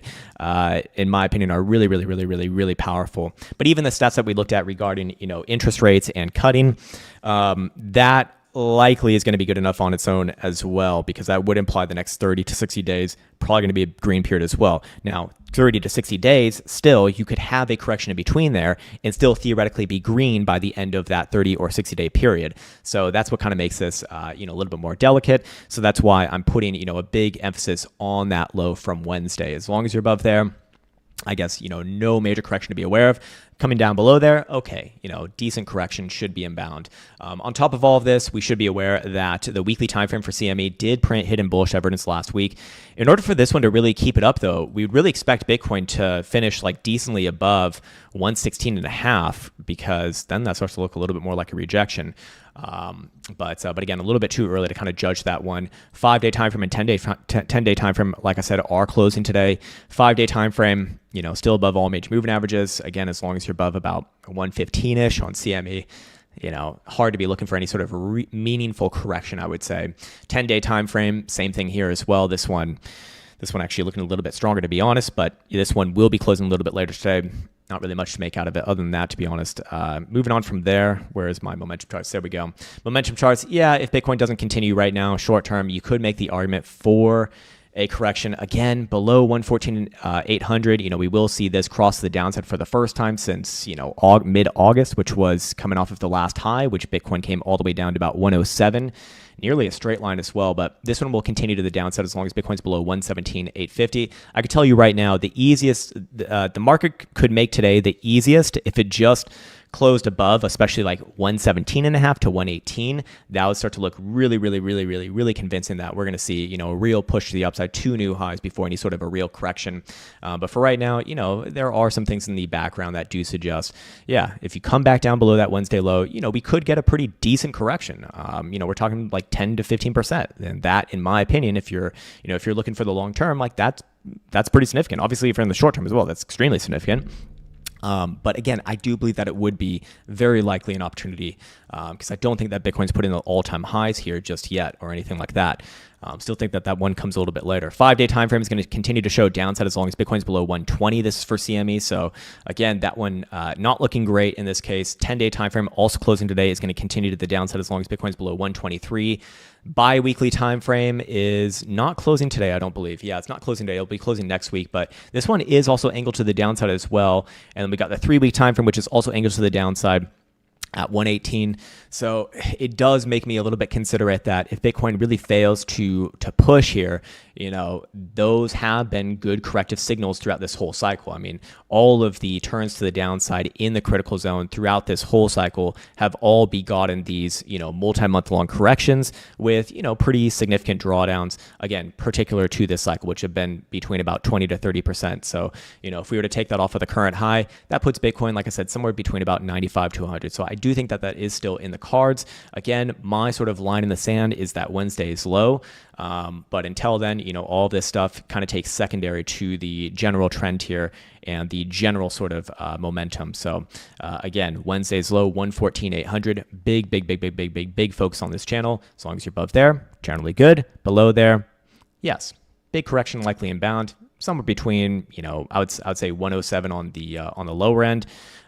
in my opinion, are really, really, really, really, really powerful. But even the stats that we looked at regarding interest rates and cutting, that likely is going to be good enough on its own as well, because that would imply the next 30 to 60 days probably going to be a green period as well. Now, 30 to 60 days, still, you could have a correction in between there and still theoretically be green by the end of that 30 or 60-day period. So that's what kind of makes this, a little bit more delicate. So that's why I'm putting, a big emphasis on that low from Wednesday. As long as you're above there, I guess, no major correction to be aware of. Coming down below there, okay, decent correction should be inbound. On top of all of this, we should be aware that the weekly time frame for CME did print hidden bullish evidence last week. In order for this one to really keep it up, though, we'd really expect Bitcoin to finish like decently above 116.5, because then that starts to look a little bit more like a rejection. But again, a little bit too early to kind of judge that one. 5-day time frame and 10-day time frame, like I said, are closing today. 5-day time frame, still above all major moving averages. Again, as long as you're above about 115-ish on CME, hard to be looking for any sort of meaningful correction, I would say. 10-day time frame, same thing here as well. This one actually looking a little bit stronger, to be honest, but this one will be closing a little bit later today. Not really much to make out of it other than that, to be honest. Moving on from there, where is my momentum charts? There we go. Momentum charts, yeah, if Bitcoin doesn't continue right now, short term, you could make the argument for a correction again below 114,800. We will see this cross the downside for the first time since, mid-August, which was coming off of the last high, which Bitcoin came all the way down to about 107. Nearly a straight line as well, but this one will continue to the downside as long as Bitcoin's below 117,850. I could tell you right now, the easiest, the market could make today the easiest if it just closed above, especially like 117.5 to 118, that would start to look really convincing that we're going to see, you know, a real push to the upside, 2 new highs before any sort of a real correction. But for right now, you know, there are some things in the background that do suggest, yeah, if you come back down below that Wednesday low, you know, we could get a pretty decent correction. You know, we're talking like 10 to 15%. And that, in my opinion, if you're, you know, if you're looking for the long term, like that's pretty significant. Obviously, if you're in the short term as well, that's extremely significant. But again, I do believe that it would be very likely an opportunity because I don't think that Bitcoin's put in the all-time highs here just yet or anything like that. Still think that one comes a little bit later. 5-day time frame is going to continue to show downside as long as Bitcoin's below 120. This is for CME. So again, that one not looking great in this case. 10-day time frame also closing today is going to continue to the downside as long as Bitcoin's below 123. Bi-weekly time frame is not closing today, I don't believe. Yeah, it's not closing today. It'll be closing next week, but this one is also angled to the downside as well. And then we got the 3-week time frame, which is also angled to the downside at 118. So it does make me a little bit considerate that if Bitcoin really fails to push here, you know, those have been good corrective signals throughout this whole cycle. I mean, all of the turns to the downside in the critical zone throughout this whole cycle have all begotten these, you know, multi-month long corrections with, you know, pretty significant drawdowns, again, particular to this cycle, which have been between about 20 to 30%. So, you know, if we were to take that off of the current high, that puts Bitcoin, like I said, somewhere between about 95 to 100. So I do think that that is still in the cards. Again, my sort of line in the sand is that Wednesday's low. But until then, you know, all this stuff kind of takes secondary to the general trend here and the general sort of momentum. So again, Wednesday's low, 114,800. Big focus on this channel. As long as you're above there, generally good. Below there, yes, big correction likely inbound. Somewhere between, you know, I would say 107 on the lower end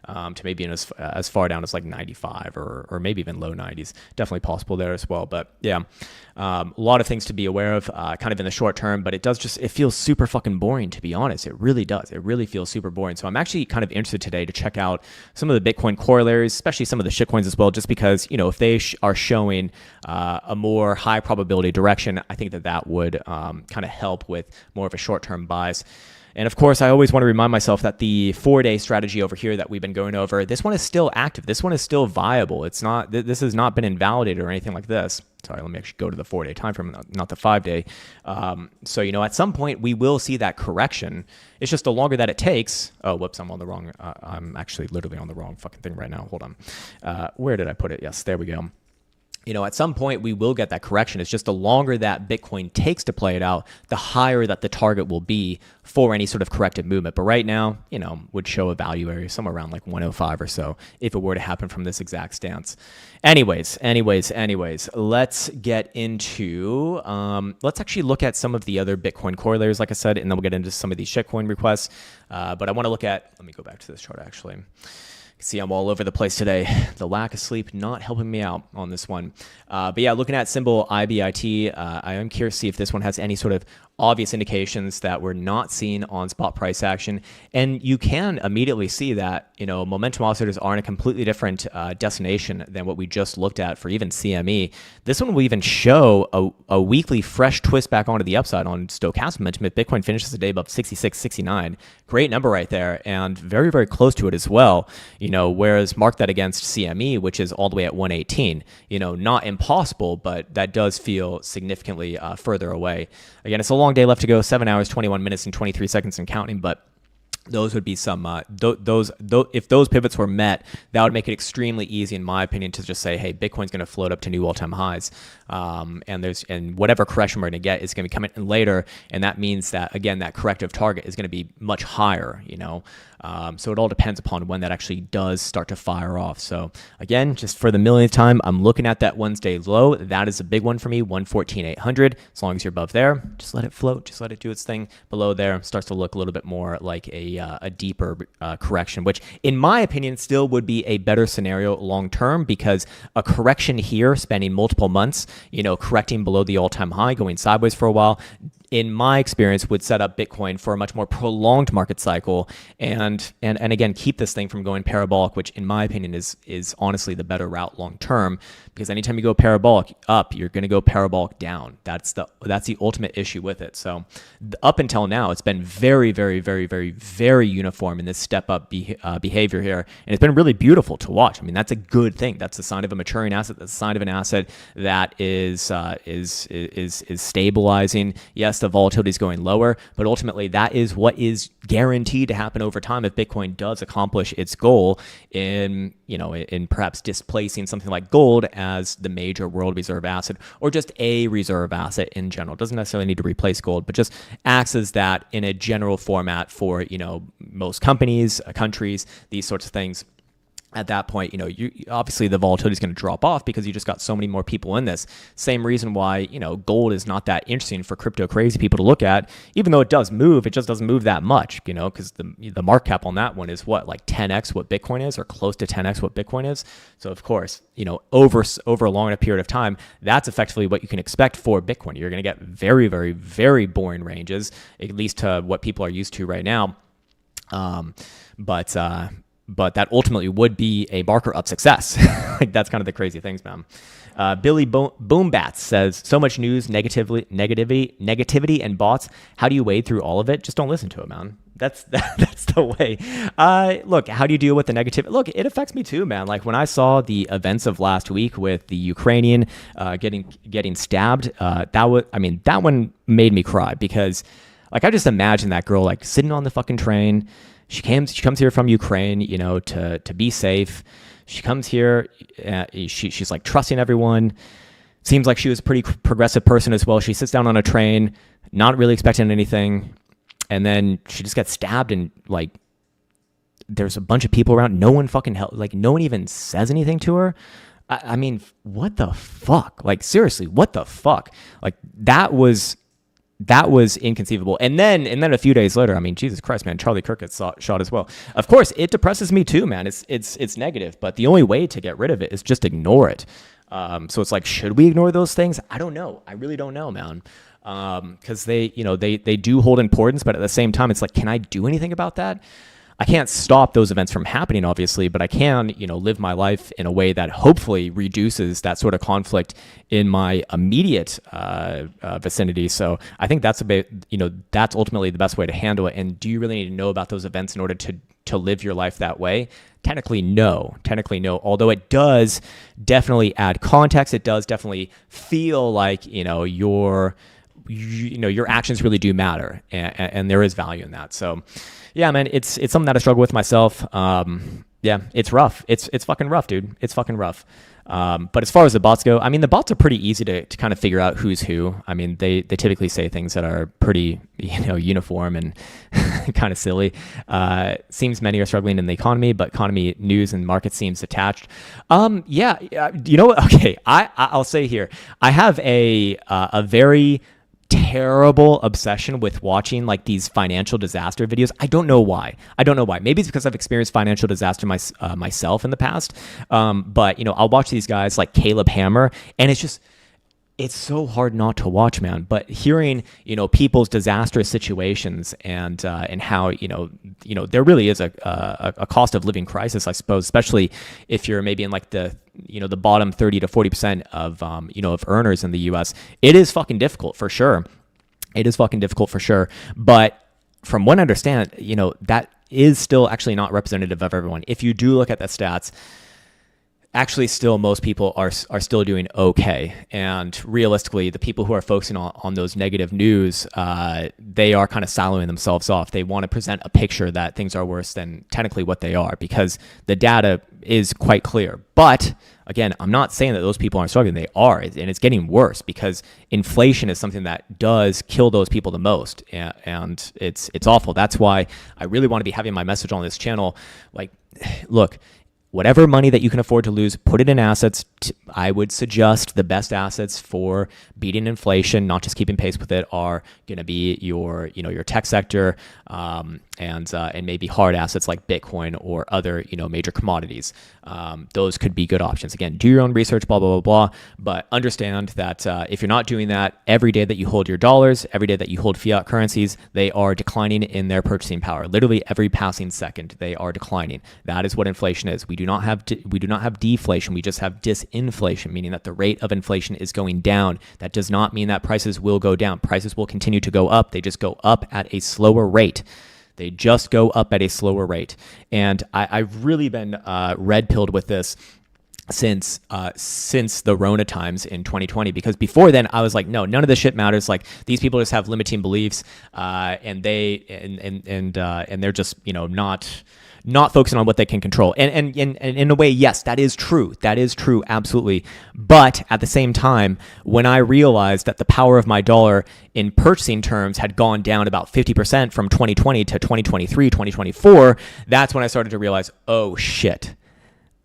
to maybe as far down as like 95 or maybe even low 90s. Definitely possible there as well. But yeah, a lot of things to be aware of kind of in the short term, but it feels super fucking boring, to be honest. It really does. It really feels super boring. So I'm actually kind of interested today to check out some of the Bitcoin corollaries, especially some of the shitcoins as well, just because, you know, if they are showing a more high probability direction, I think that would kind of help with more of a short-term bias. And of course, I always want to remind myself that the 4-day strategy over here that we've been going over, this one is still active. This one is still viable. It's not, this has not been invalidated or anything like this. Sorry, let me actually go to the 4-day time frame, not the 5-day. So, you know, at some point we will see that correction. It's just the longer that it takes. Oh, whoops, I'm on the wrong, I'm actually literally on the wrong fucking thing right now. Hold on. Where did I put it? Yes, there we go. You know, at some point we will get that correction. It's just the longer that Bitcoin takes to play it out, the higher that the target will be for any sort of corrective movement. But right now, you know, would show a value area somewhere around like 105 or so if it were to happen from this exact stance. Anyways, let's get into, let's actually look at some of the other Bitcoin corollaries, like I said, and then we'll get into some of these shitcoin requests. But I want to look at, let me go back to this chart actually. See, I'm all over the place today. The lack of sleep not helping me out on this one. But yeah, looking at symbol IBIT, I am curious to see if this one has any sort of obvious indications that we're not seeing on spot price action. And you can immediately see that, you know, momentum oscillators are in a completely different destination than what we just looked at for even CME. This one will even show a weekly fresh twist back onto the upside on stochastic momentum if Bitcoin finishes the day above 66, 69. Great number right there, and very, very close to it as well. You know, whereas mark that against CME, which is all the way at 118. You know, not impossible, but that does feel significantly further away. Again, it's a long day left to go, 7 hours, 21 minutes, and 23 seconds and counting, but those would be some, if those pivots were met, that would make it extremely easy, in my opinion, to just say, hey, Bitcoin's going to float up to new all-time highs. And whatever correction we're going to get is going to be coming in later. And that means that, again, that corrective target is going to be much higher, you know. So it all depends upon when that actually does start to fire off. So again, just for the millionth time, I'm looking at that Wednesday low. That is a big one for me, 114,800. As long as you're above there, just let it float. Just let it do its thing. Below there starts to look a little bit more like a deeper correction, which in my opinion still would be a better scenario long term, because a correction here spanning multiple months, you know, correcting below the all-time high, going sideways for a while, in my experience, would set up Bitcoin for a much more prolonged market cycle, and again keep this thing from going parabolic, which in my opinion is honestly the better route long term. Because anytime you go parabolic up, you're going to go parabolic down. That's the ultimate issue with it. So up until now, it's been very, very, very, very, very uniform in this step up behavior here, and it's been really beautiful to watch. I mean, that's a good thing. That's a sign of a maturing asset. That's a sign of an asset that is stabilizing. Yes, the volatility is going lower, but ultimately that is what is guaranteed to happen over time if Bitcoin does accomplish its goal in perhaps displacing something like gold as the major world reserve asset, or just a reserve asset in general. It doesn't necessarily need to replace gold, but just acts as that in a general format for, most companies, countries, these sorts of things. At that point, obviously the volatility is going to drop off because you just got so many more people in this. Same reason why, gold is not that interesting for crypto crazy people to look at. Even though it does move, it just doesn't move that much, because the market cap on that one is what, like 10x what Bitcoin is, or close to 10x what Bitcoin is. So of course, over a long period of time, that's effectively what you can expect for Bitcoin. You're going to get very, very, very boring ranges, at least to what people are used to right now. But that ultimately would be a marker of success. Like, that's kind of the crazy things, man. Billy Boombats says, so much news, negativity, and bots. How do you wade through all of it? Just don't listen to it, man. That's the way. Look, how do you deal with the negativity? Look, it affects me too, man. Like when I saw the events of last week with the Ukrainian getting stabbed, that one made me cry, because like I just imagine that girl like sitting on the fucking train. She comes here from Ukraine, to be safe. She comes here, she's like trusting everyone. Seems like she was a pretty progressive person as well. She sits down on a train, not really expecting anything, and then she just gets stabbed, and like there's a bunch of people around. No one fucking like no one even says anything to her. I mean, what the fuck? Like seriously, what the fuck? Like that was inconceivable. And then a few days later, I mean, Jesus Christ, man, Charlie Kirk gets shot as well. Of course, it depresses me too, man. It's negative, but the only way to get rid of it is just ignore it. So it's like, should we ignore those things? I don't know. I really don't know, man. Because they do hold importance, but at the same time, it's like, can I do anything about that? I can't stop those events from happening, obviously, but I can, live my life in a way that hopefully reduces that sort of conflict in my immediate vicinity. So I think that's that's ultimately the best way to handle it. And do you really need to know about those events in order to live your life that way? Technically, no. Although it does definitely add context. It does definitely feel like, your actions really do matter, and there is value in that. So yeah, man, it's something that I struggle with myself. Yeah, it's rough. It's fucking rough, dude. It's fucking rough. But as far as the bots go, I mean, the bots are pretty easy to kind of figure out who's who. I mean, they typically say things that are pretty, uniform and kind of silly. Seems many are struggling in the economy, but economy news and market seems attached. Yeah, you know what? Okay, I'll say here, I have a very terrible obsession with watching like these financial disaster videos. I don't know why. Maybe it's because I've experienced financial disaster myself in the past. But I'll watch these guys like Caleb Hammer, and it's so hard not to watch, man. But hearing, people's disastrous situations and how, there really is a cost of living crisis, I suppose, especially if you're maybe in like the bottom 30 to 40% of, of earners in the US. It is fucking difficult for sure. But from what I understand, that is still actually not representative of everyone. If you do look at the stats, actually still most people are still doing okay. And realistically, the people who are focusing on those negative news, they are kind of siloing themselves off. They want to present a picture that things are worse than technically what they are, because the data is quite clear. But again, I'm not saying that those people aren't struggling. They are, and it's getting worse because inflation is something that does kill those people the most, and it's awful. That's why I really want to be having my message on this channel. Like, look, whatever money that you can afford to lose, put it in assets. I would suggest the best assets for beating inflation, not just keeping pace with it, are going to be your tech sector, and maybe hard assets like Bitcoin or other, major commodities. Those could be good options. Again, do your own research, blah, blah, blah, blah. But understand that if you're not doing that, every day that you hold your dollars, every day that you hold fiat currencies, they are declining in their purchasing power. Literally every passing second, they are declining. That is what inflation is. We do not have deflation. We just have disinflation, meaning that the rate of inflation is going down. That does not mean that prices will go down. Prices will continue to go up. They just go up at a slower rate. They just go up at a slower rate. And I've really been red-pilled with this since the Rona times in 2020, because before then I was like, no, none of this shit matters. Like, these people just have limiting beliefs, and they're just not focusing on what they can control. And in a way, yes, that is true. That is true, absolutely. But at the same time, when I realized that the power of my dollar in purchasing terms had gone down about 50% from 2020 to 2023, 2024, that's when I started to realize, oh shit,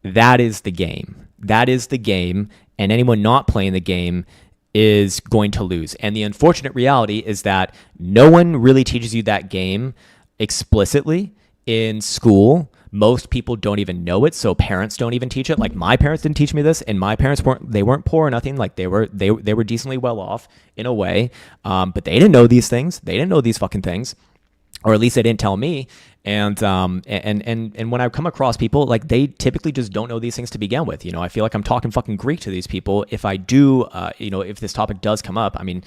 that is the game. That is the game. And anyone not playing the game is going to lose. And the unfortunate reality is that no one really teaches you that game explicitly in school. Most people don't even know it, so parents don't even teach it. Like, my parents didn't teach me this, and my parents weren't poor or nothing. Like, they were decently well off in a way, but they didn't know these things. They didn't know these fucking things, or at least they didn't tell me. And when I come across people, like, they typically just don't know these things to begin with. I feel like I'm talking fucking Greek to these people. If I do, if this topic does come up, I mean, you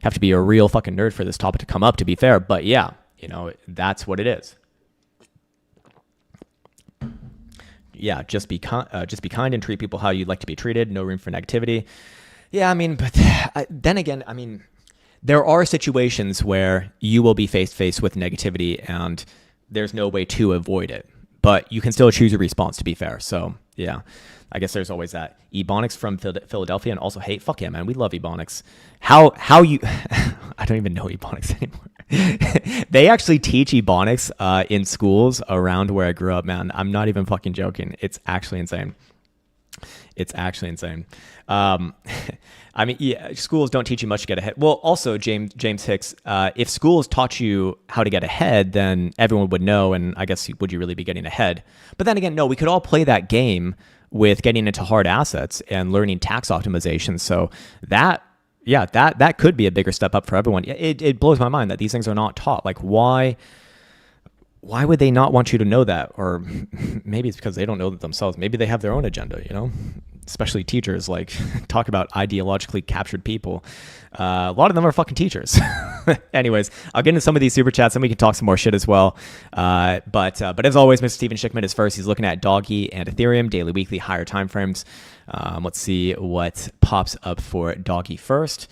have to be a real fucking nerd for this topic to come up, to be fair. But yeah, that's what it is. Yeah, just be kind and treat people how you'd like to be treated. No room for negativity. Yeah, I mean, but then again, I mean, there are situations where you will be faced with negativity, and there's no way to avoid it. But you can still choose your response, to be fair. So yeah, I guess there's always that. Ebonics from Philadelphia, and also, hey, fuck yeah, man, we love Ebonics. How you? I don't even know Ebonics anymore. They actually teach Ebonics in schools around where I grew up, man. I'm not even fucking joking. It's actually insane. It's actually insane. I mean, yeah, schools don't teach you much to get ahead. Well, also, James Hicks, if schools taught you how to get ahead, then everyone would know, and I guess would you really be getting ahead? But then again, no, we could all play that game with getting into hard assets and learning tax optimization. So that could be a bigger step up for everyone. It blows my mind that these things are not taught. Like, why would they not want you to know that? Or maybe it's because they don't know that themselves. Maybe they have their own agenda, especially teachers. Like, talk about ideologically captured people. A lot of them are fucking teachers. Anyways, I'll get into some of these super chats and we can talk some more shit as well. But as always, Mr. Steven Schickman is first. He's looking at Doggy and Ethereum, daily, weekly, higher time frames. Let's see what pops up for Doggy first.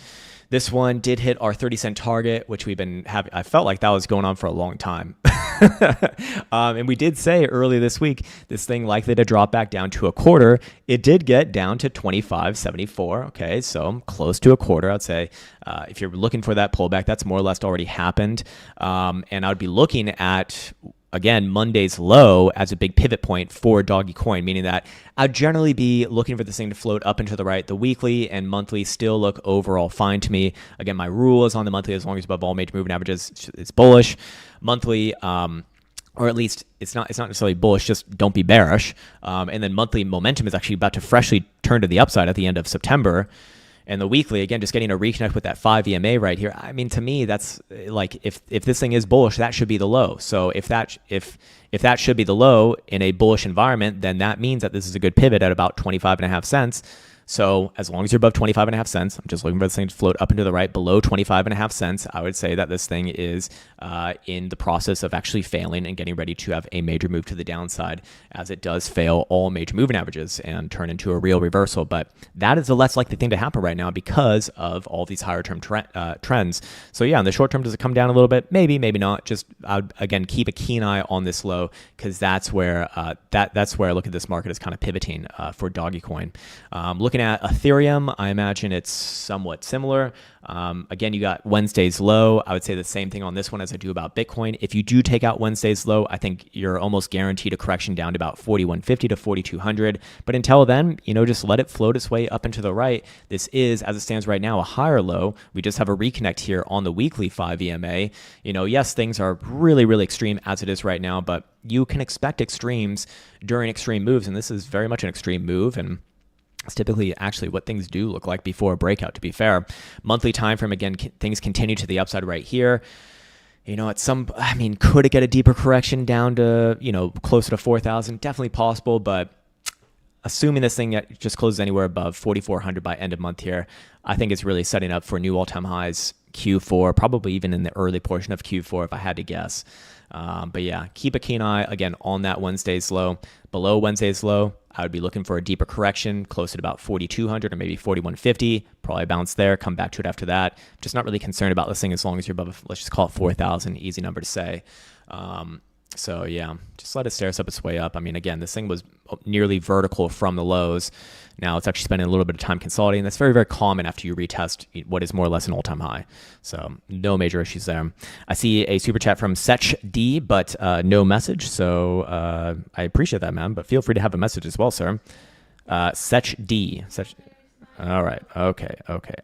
This one did hit our 30-cent target, which we've been having. I felt like that was going on for a long time. And we did say early this week, this thing likely to drop back down to a quarter. It did get down to 25.74. Okay, so close to a quarter, I'd say. If you're looking for that pullback, that's more or less already happened. And I would be looking at, again, Monday's low as a big pivot point for Doggy Coin, meaning that I'd generally be looking for this thing to float up and to the right. The weekly and monthly still look overall fine to me. Again, my rule is on the monthly, as long as above all major moving averages, it's bullish. Monthly, or at least it's not necessarily bullish, just don't be bearish. And then monthly momentum is actually about to freshly turn to the upside at the end of September. And the weekly, again, just getting a reconnect with that 5 EMA right here. I mean, to me, that's like, if this thing is bullish, that should be the low. So if that should be the low in a bullish environment, then that means that this is a good pivot at about 25.5 cents. So as long as you're above 25.5 cents, I'm just looking for this thing to float up and to the right below 25.5 cents. I would say that this thing is in the process of actually failing and getting ready to have a major move to the downside, as it does fail all major moving averages and turn into a real reversal. But that is the less likely thing to happen right now because of all these higher term trends. So yeah, in the short term, does it come down a little bit? Maybe, maybe not. Just again, keep a keen eye on this low, because that's where that's where I look at this market as kind of pivoting for Doggy Coin. Looking Looking at Ethereum, I imagine it's somewhat similar. Again, you got Wednesday's low. I would say the same thing on this one as I do about Bitcoin. If you do take out Wednesday's low, I think you're almost guaranteed a correction down to about 4150 to 4200. But until then, just let it float its way up and to the right. This is, as it stands right now, a higher low. We just have a reconnect here on the weekly 5 EMA. Yes, things are really, really extreme as it is right now, but you can expect extremes during extreme moves, and this is very much an extreme move, and it's typically actually what things do look like before a breakout, to be fair. Monthly time frame, again, things continue to the upside right here. Could it get a deeper correction down to, closer to 4,000? Definitely possible, but assuming this thing just closes anywhere above 4,400 by end of month here, I think it's really setting up for new all-time highs Q4, probably even in the early portion of Q4 if I had to guess. But yeah, keep a keen eye, again, on that Wednesday's low. Below Wednesday's low, I would be looking for a deeper correction, close to about 4,200 or maybe 4,150. Probably bounce there, come back to it after that. Just not really concerned about this thing as long as you're above, let's just call it 4,000, easy number to say. So yeah, just let it stair up its way up. Again, this thing was nearly vertical from the lows. Now it's actually spending a little bit of time consolidating. That's very, very common after you retest what is more or less an all-time high. So no major issues there. I see a super chat from Sech D, but no message. So I appreciate that, man. But feel free to have a message as well, sir. Sech D. All right. Okay.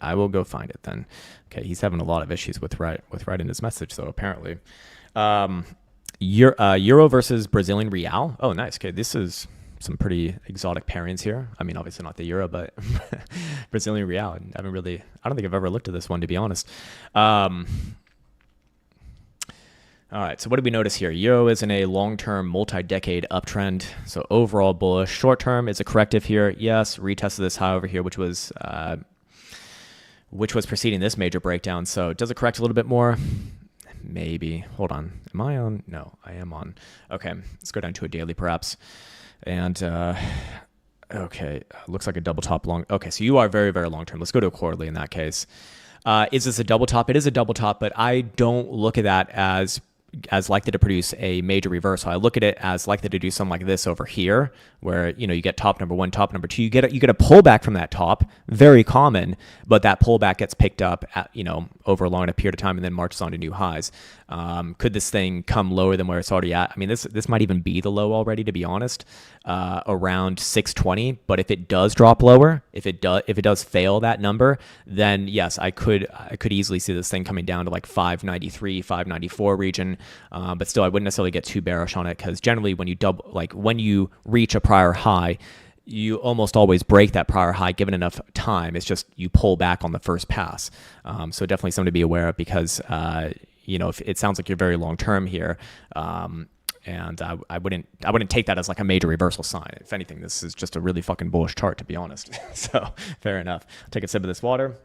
I will go find it then. Okay. He's having a lot of issues with writing his message, though, apparently. Euro versus Brazilian real. Oh, nice. Okay. This is some pretty exotic pairings here. Obviously not the euro, but Brazilian real. I don't think I've ever looked at this one, to be honest. All right, so what did we notice here? Euro is in a long-term, multi-decade uptrend. So overall bullish. Short-term is a corrective here. Yes, retested this high over here, which was preceding this major breakdown. So does it correct a little bit more? Maybe. Hold on. Am I on? No, I am on. Okay, let's go down to a daily perhaps. And okay, looks like a double top long. Okay, so you are very, very long term. Let's go to a quarterly in that case. Is this a double top? It is a double top, but I don't look at that as likely to produce a major reversal. I look at it as likely to do something like this over here, where you get top number one, top number two. You get a pullback from that top, very common, but that pullback gets picked up at over a long period of time and then marches on to new highs. Could this thing come lower than where it's already at? This might even be the low already, to be honest, around 620. But if it does drop lower, if it does fail that number, then yes, I could easily see this thing coming down to like 593, 594 region. But still, I wouldn't necessarily get too bearish on it, because generally when you reach a prior high, you almost always break that prior high given enough time. It's just you pull back on the first pass. So definitely something to be aware of, because if it sounds like you're very long term here, and I wouldn't take that as like a major reversal sign. If anything, this is just a really fucking bullish chart, to be honest. So fair enough. Take a sip of this water.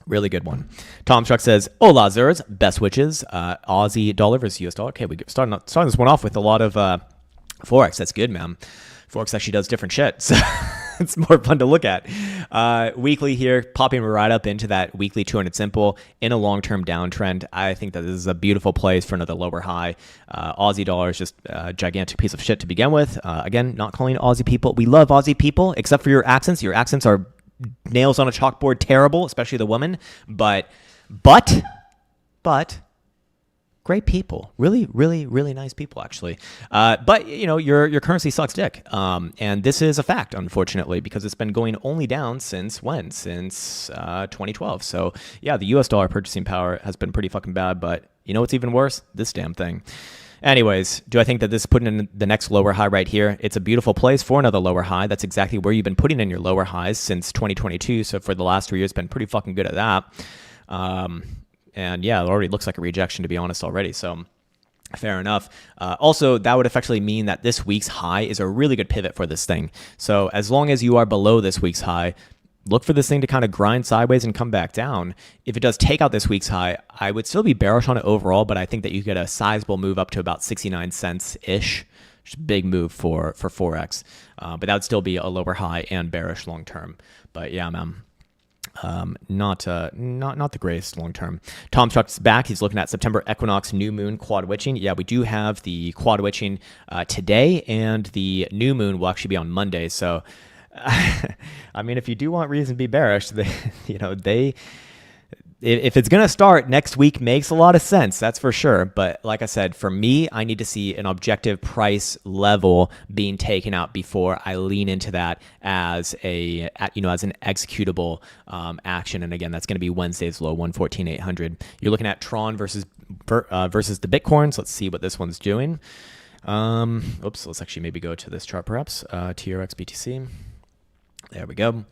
Really good one. Tom Struck says, "Hola, Zers, best witches, Aussie dollar versus US dollar." Okay, we're starting this one off with a lot of Forex. That's good, man. Forex actually does different shit, so it's more fun to look at. Weekly here, popping right up into that weekly 200 simple in a long-term downtrend. I think that this is a beautiful place for another lower high. Aussie dollar is just a gigantic piece of shit to begin with. Again, not calling Aussie people. We love Aussie people, except for your accents. Your accents are nails on a chalkboard terrible, especially the woman. But great people, really, really, really nice people, actually. But your currency sucks dick, and this is a fact, unfortunately, because it's been going only down since when? Since 2012. So yeah, the US dollar purchasing power has been pretty fucking bad. But what's even worse? This damn thing. Anyways, do I think that this is putting in the next lower high right here? It's a beautiful place for another lower high. That's exactly where you've been putting in your lower highs since 2022. So for the last 3 years, been pretty fucking good at that. And yeah, it already looks like a rejection, to be honest, already. So fair enough. Also, that would effectively mean that this week's high is a really good pivot for this thing. So as long as you are below this week's high, look for this thing to kind of grind sideways and come back down. If it does take out this week's high, I would still be bearish on it overall, but I think that you get a sizable move up to about 69 cents-ish. Which is a big move for Forex. But that would still be a lower high and bearish long term. But yeah, man. Not the greatest long term. Tom Chuck's back. He's looking at September equinox, new moon, quad witching. Yeah, we do have the quad witching today, and the new moon will actually be on Monday. So, I mean, if you do want reason to be bearish, if it's going to start next week, makes a lot of sense. That's for sure. But like I said, for me, I need to see an objective price level being taken out before I lean into that as an executable action. And again, that's going to be Wednesday's low, 114,800. You're looking at Tron versus the Bitcoins. Let's see what this one's doing. Let's actually maybe go to this chart perhaps. TRXBTC. There we go.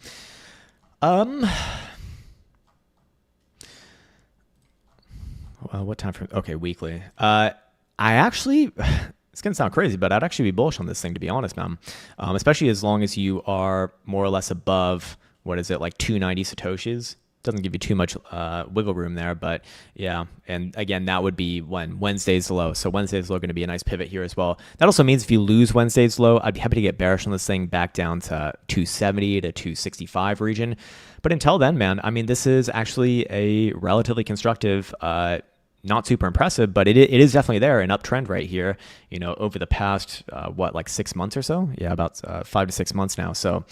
What time frame? Okay, weekly. I actually, it's going to sound crazy, but I'd actually be bullish on this thing, to be honest, man. Especially as long as you are more or less above, what is it, like 290 Satoshis. Doesn't give you too much wiggle room there, but yeah. And again, that would be when Wednesday's low. So Wednesday's low going to be a nice pivot here as well. That also means if you lose Wednesday's low, I'd be happy to get bearish on this thing back down to 270 to 265 region. But until then, man, I mean, this is actually a relatively constructive, not super impressive, but it is definitely there, an uptrend right here, over the past, like 6 months or so? Yeah, about 5 to 6 months now. So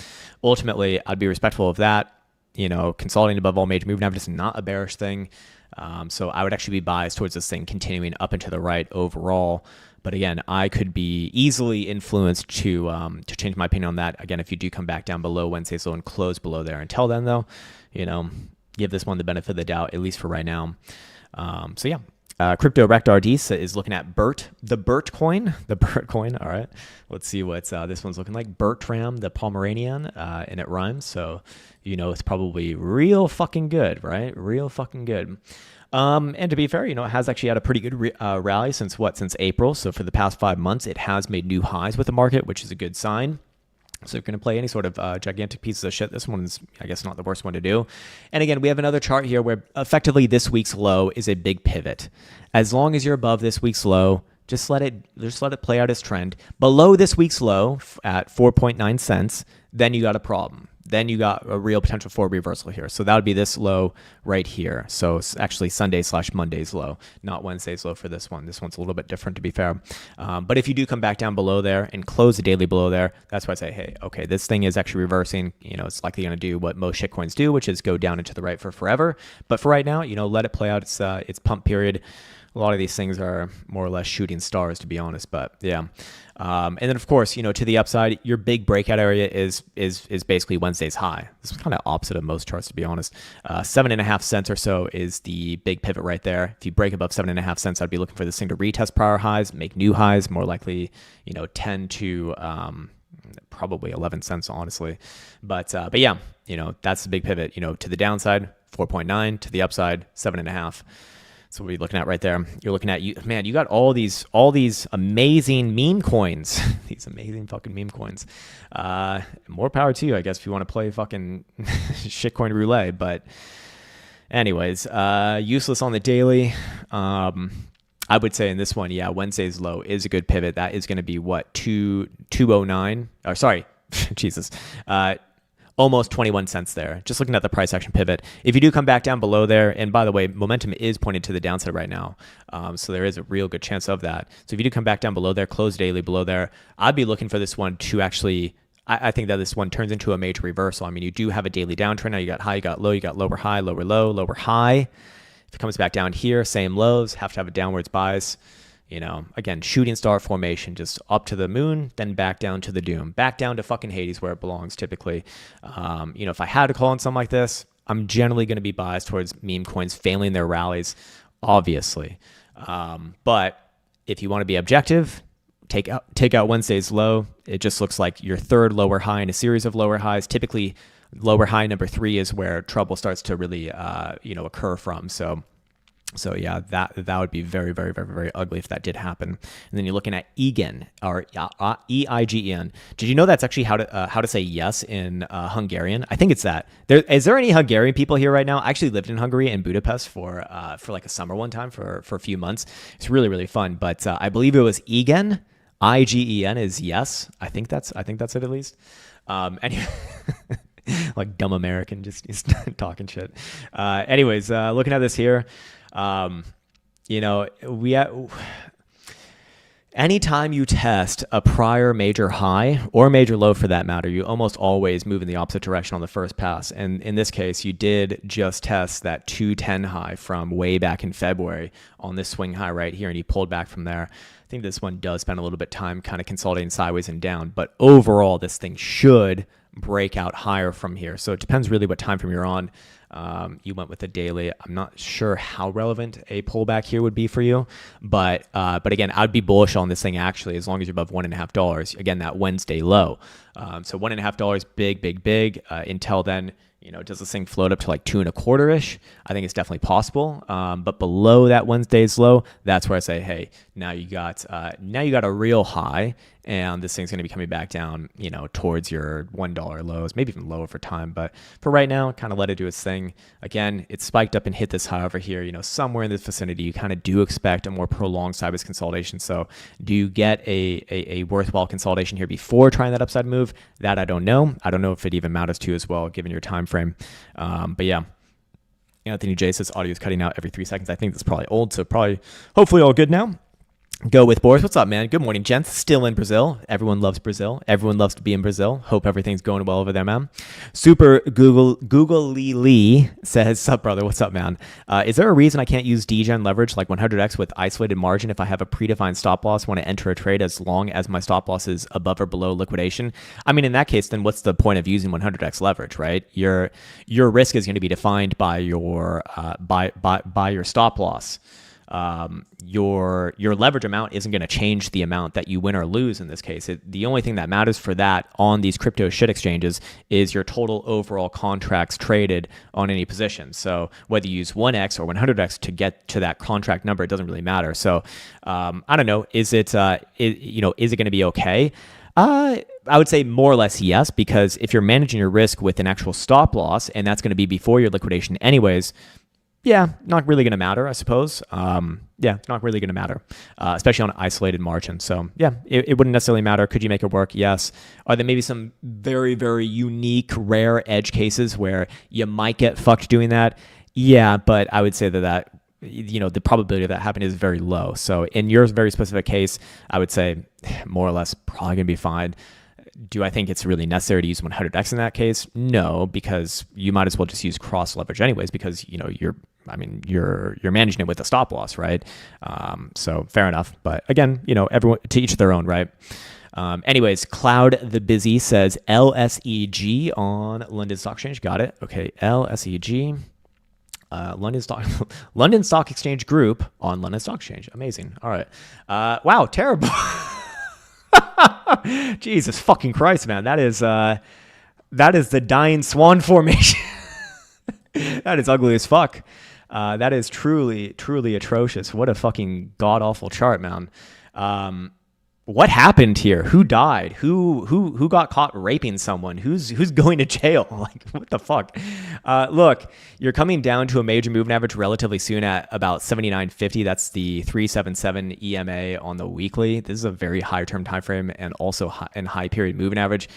ultimately, I'd be respectful of that. Consolidating above all major moving averages is not a bearish thing. So I would actually be biased towards this thing continuing up and to the right overall. But again, I could be easily influenced to change my opinion on that. Again, if you do come back down below Wednesday's low and close below there. Until then, though, give this one the benefit of the doubt, at least for right now. So yeah, Crypto Rect RD is looking at the BERT coin. All right, let's see what this one's looking like. Bertram, the Pomeranian, and it rhymes. So, it's probably real fucking good, right? Real fucking good. And to be fair, it has actually had a pretty good rally since April. So for the past 5 months, it has made new highs with the market, which is a good sign. So if you're going to play any sort of gigantic pieces of shit, this one's, I guess, not the worst one to do. And again, we have another chart here where effectively this week's low is a big pivot. As long as you're above this week's low, just let it play out as trend. Below this week's low at 4.9 cents, then you got a problem. Then you got a real potential for a reversal here. So that would be this low right here. So it's actually Sunday/Monday's low, not Wednesday's low for this one. This one's a little bit different, to be fair. But if you do come back down below there and close the daily below there, that's why I say, hey, okay, this thing is actually reversing. It's likely going to do what most shitcoins do, which is go down and to the right for forever. But for right now, let it play out its pump period. A lot of these things are more or less shooting stars, to be honest. But yeah. And then of course, to the upside, your big breakout area is basically Wednesday's high. This is kind of opposite of most charts, to be honest. 7.5 cents or so is the big pivot right there. If you break above 7.5 cents, I'd be looking for this thing to retest prior highs, make new highs, more likely, 10 to probably 11 cents, honestly. But yeah, that's the big pivot. To the downside, 4.9, to the upside, 7.5. So what are you looking at right there? You're looking at, you got all these amazing meme coins, these amazing fucking meme coins. More power to you, I guess, if you want to play fucking shitcoin roulette. But anyways, useless on the daily. I would say in this one, yeah, Wednesday's low is a good pivot. That is going to be what, 209? Or sorry, Jesus. Almost 21 cents there. Just looking at the price action pivot. If you do come back down below there, and by the way, momentum is pointed to the downside right now. So there is a real good chance of that. So if you do come back down below there, close daily below there, I'd be looking for this one to actually, I think that this one turns into a major reversal. I mean, you do have a daily downtrend now. You got high, you got low, you got lower high, lower low, lower high. If it comes back down here, same lows, have to have a downwards bias. Again, shooting star formation, just up to the moon, then back down to the doom, back down to fucking Hades where it belongs typically. If I had to call on something like this, I'm generally going to be biased towards meme coins failing their rallies, obviously. But if you want to be objective, take out Wednesday's low. It just looks like your third lower high in a series of lower highs. Typically, lower high number 3 is where trouble starts to really, occur from. So yeah, that would be very, very, very, very ugly if that did happen. And then you're looking at EIGEN, or EIGEN. Did you know that's actually how to say yes in Hungarian? I think it's that. Is there any Hungarian people here right now? I actually lived in Hungary in Budapest for like a summer one time for a few months. It's really, really fun. But I believe it was EIGEN. IGEN is yes. I think that's it at least. Anyway. like dumb American, just talking shit. Anyways, looking at this here, you know, anytime you test a prior major high or major low for that matter, you almost always move in the opposite direction on the first pass. And in this case, you did just test that 210 high from way back in February on this swing high right here, and you pulled back from there. I think this one does spend a little bit of time kind of consolidating sideways and down, but overall, this thing should break out higher from here. So it depends really what time frame you're on. You went with the daily. I'm not sure how relevant a pullback here would be for you, but again, I'd be bullish on this thing actually, as long as you're above $1.50. Again, that Wednesday low. So $1.50, big. Until then, you know, does this thing float up to like 2.25-ish? I think it's definitely possible. But below that Wednesday's low, that's where I say, hey, now you got a real high, and this thing's going to be coming back down, you know, towards your $1 lows, maybe even lower for time. But for right now, kind of let it do its thing. Again, it spiked up and hit this high over here, you know, somewhere in this vicinity. You kind of do expect a more prolonged sideways consolidation. So do you get a worthwhile consolidation here before trying that upside move? That I don't know. I don't know if it even matters to you as well, given your time frame. But yeah. Anthony J says audio is cutting out every 3 seconds. I think that's probably old, so hopefully all good now. Go with Boris. What's up, man? Good morning, gents. Still in Brazil. Everyone loves Brazil. Everyone loves to be in Brazil. Hope everything's going well over there, man. Super Googly Lee says, sup, brother? What's up, man? Is there a reason I can't use degen leverage like 100x with isolated margin if I have a predefined stop loss when I enter a trade as long as my stop loss is above or below liquidation? I mean, in that case, then what's the point of using 100x leverage, right? Your risk is going to be defined by your by your stop loss. Your leverage amount isn't going to change the amount that you win or lose in this case. The only thing that matters for that on these crypto shit exchanges is your total overall contracts traded on any position. So whether you use 1x or 100x to get to that contract number, it doesn't really matter. So I don't know. Is it going to be okay? I would say more or less yes, because if you're managing your risk with an actual stop loss, and that's going to be before your liquidation anyways, yeah, not really going to matter, I suppose. Not really going to matter, especially on an isolated margin. So yeah, it wouldn't necessarily matter. Could you make it work? Yes. Are there maybe some very, very unique, rare edge cases where you might get fucked doing that? Yeah, but I would say that the probability of that happening is very low. So in your very specific case, I would say more or less probably going to be fine. Do I think it's really necessary to use 100x in that case? No, because you might as well just use cross leverage anyways, because you're managing it with a stop loss, right? So fair enough. But again, everyone to each their own, right? Anyways, Cloud the Busy says LSEG on London Stock Exchange. Got it. Okay, LSEG. London Stock Exchange Group on London Stock Exchange. Amazing. All right. Wow, terrible. Jesus fucking Christ, man. That is the dying swan formation. That is ugly as fuck. That is truly, truly atrocious. What a fucking god-awful chart, man. What happened here? Who died? Who got caught raping someone? Who's going to jail? Like, what the fuck? Look, you're coming down to a major moving average relatively soon at about 79.50. That's the 377 EMA on the weekly. This is a very high term time frame and also high period moving average.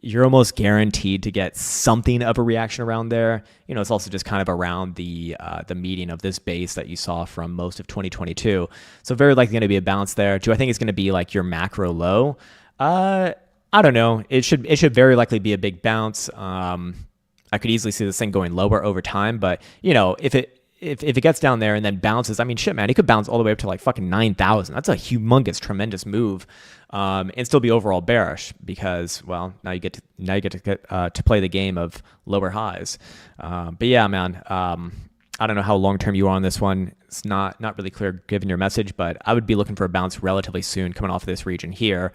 You're almost guaranteed to get something of a reaction around there. It's also just kind of around the median of this base that you saw from most of 2022. So very likely going to be a bounce there. Do I think it's going to be like your macro low? I don't know. It should very likely be a big bounce. I could easily see this thing going lower over time, but if it gets down there and then bounces, I mean, shit, man, it could bounce all the way up to like fucking 9,000. That's a humongous, tremendous move, and still be overall bearish because, well, now you get to play the game of lower highs. But yeah, man, I don't know how long term you are on this one. It's not really clear given your message, but I would be looking for a bounce relatively soon coming off of this region here.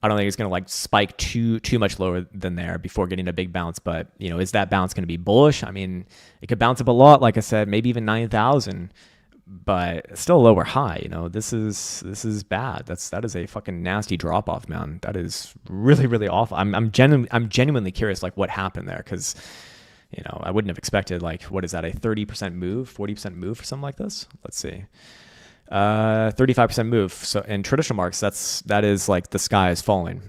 I don't think it's going to like spike too much lower than there before getting a big bounce. But, is that bounce going to be bullish? I mean, it could bounce up a lot, like I said, maybe even 9,000, but still a lower high. This is bad. That is a fucking nasty drop off, man. That is really, really awful. I'm genuinely curious, like what happened there. Cause I wouldn't have expected like, what is that? A 30% move, 40% move for something like this. Let's see. 35% move. So in traditional markets, that is like the sky is falling.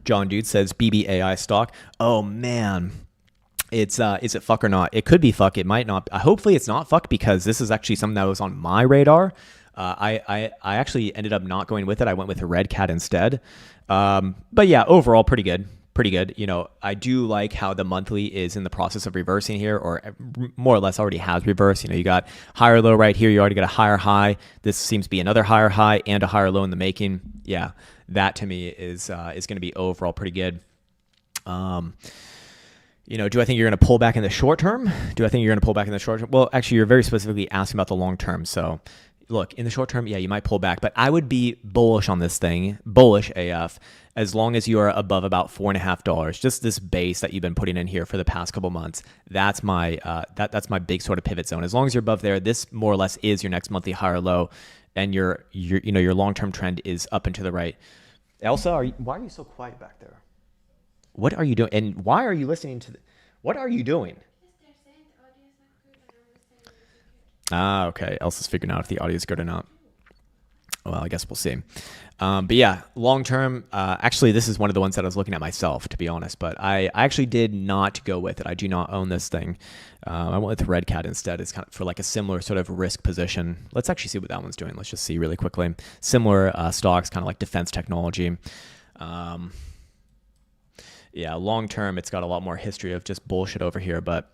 John Dude says BBAI stock. Oh man. Is it fuck or not? It could be fuck. It might not. Hopefully it's not fuck, because this is actually something that was on my radar. I actually ended up not going with it. I went with a red cat instead. But yeah, overall pretty good. Pretty good. You know, I do like how the monthly is in the process of reversing here, or more or less already has reversed. You know, you got higher low right here. You already got a higher high. This seems to be another higher high and a higher low in the making. Yeah, that to me is going to be overall pretty good. You know, do I think you're going to pull back in the short term? Do I think you're going to pull back in the short term? Well, actually, you're very specifically asking about the long term. So look, in the short term, yeah, you might pull back, but I would be bullish on this thing, bullish AF, as long as you are above about $4.50. Just this base that you've been putting in here for the past couple months. That's my that's my big sort of pivot zone. As long as you're above there, this more or less is your next monthly higher low, and your you know, your long-term trend is up and to the right. Elsa, why are you so quiet back there? What are you doing? And why are you listening to what are you doing? Ah, okay. Elsa's figuring out if the audio is good or not. Well, I guess we'll see. But yeah, long term, actually, this is one of the ones that I was looking at myself, to be honest. But I actually did not go with it. I do not own this thing. I went with the red cat instead. It's kind of for like a similar sort of risk position. Let's actually see what that one's doing. Let's just see really quickly. Similar stocks, kind of like defense technology. Yeah, long term, it's got a lot more history of just bullshit over here, but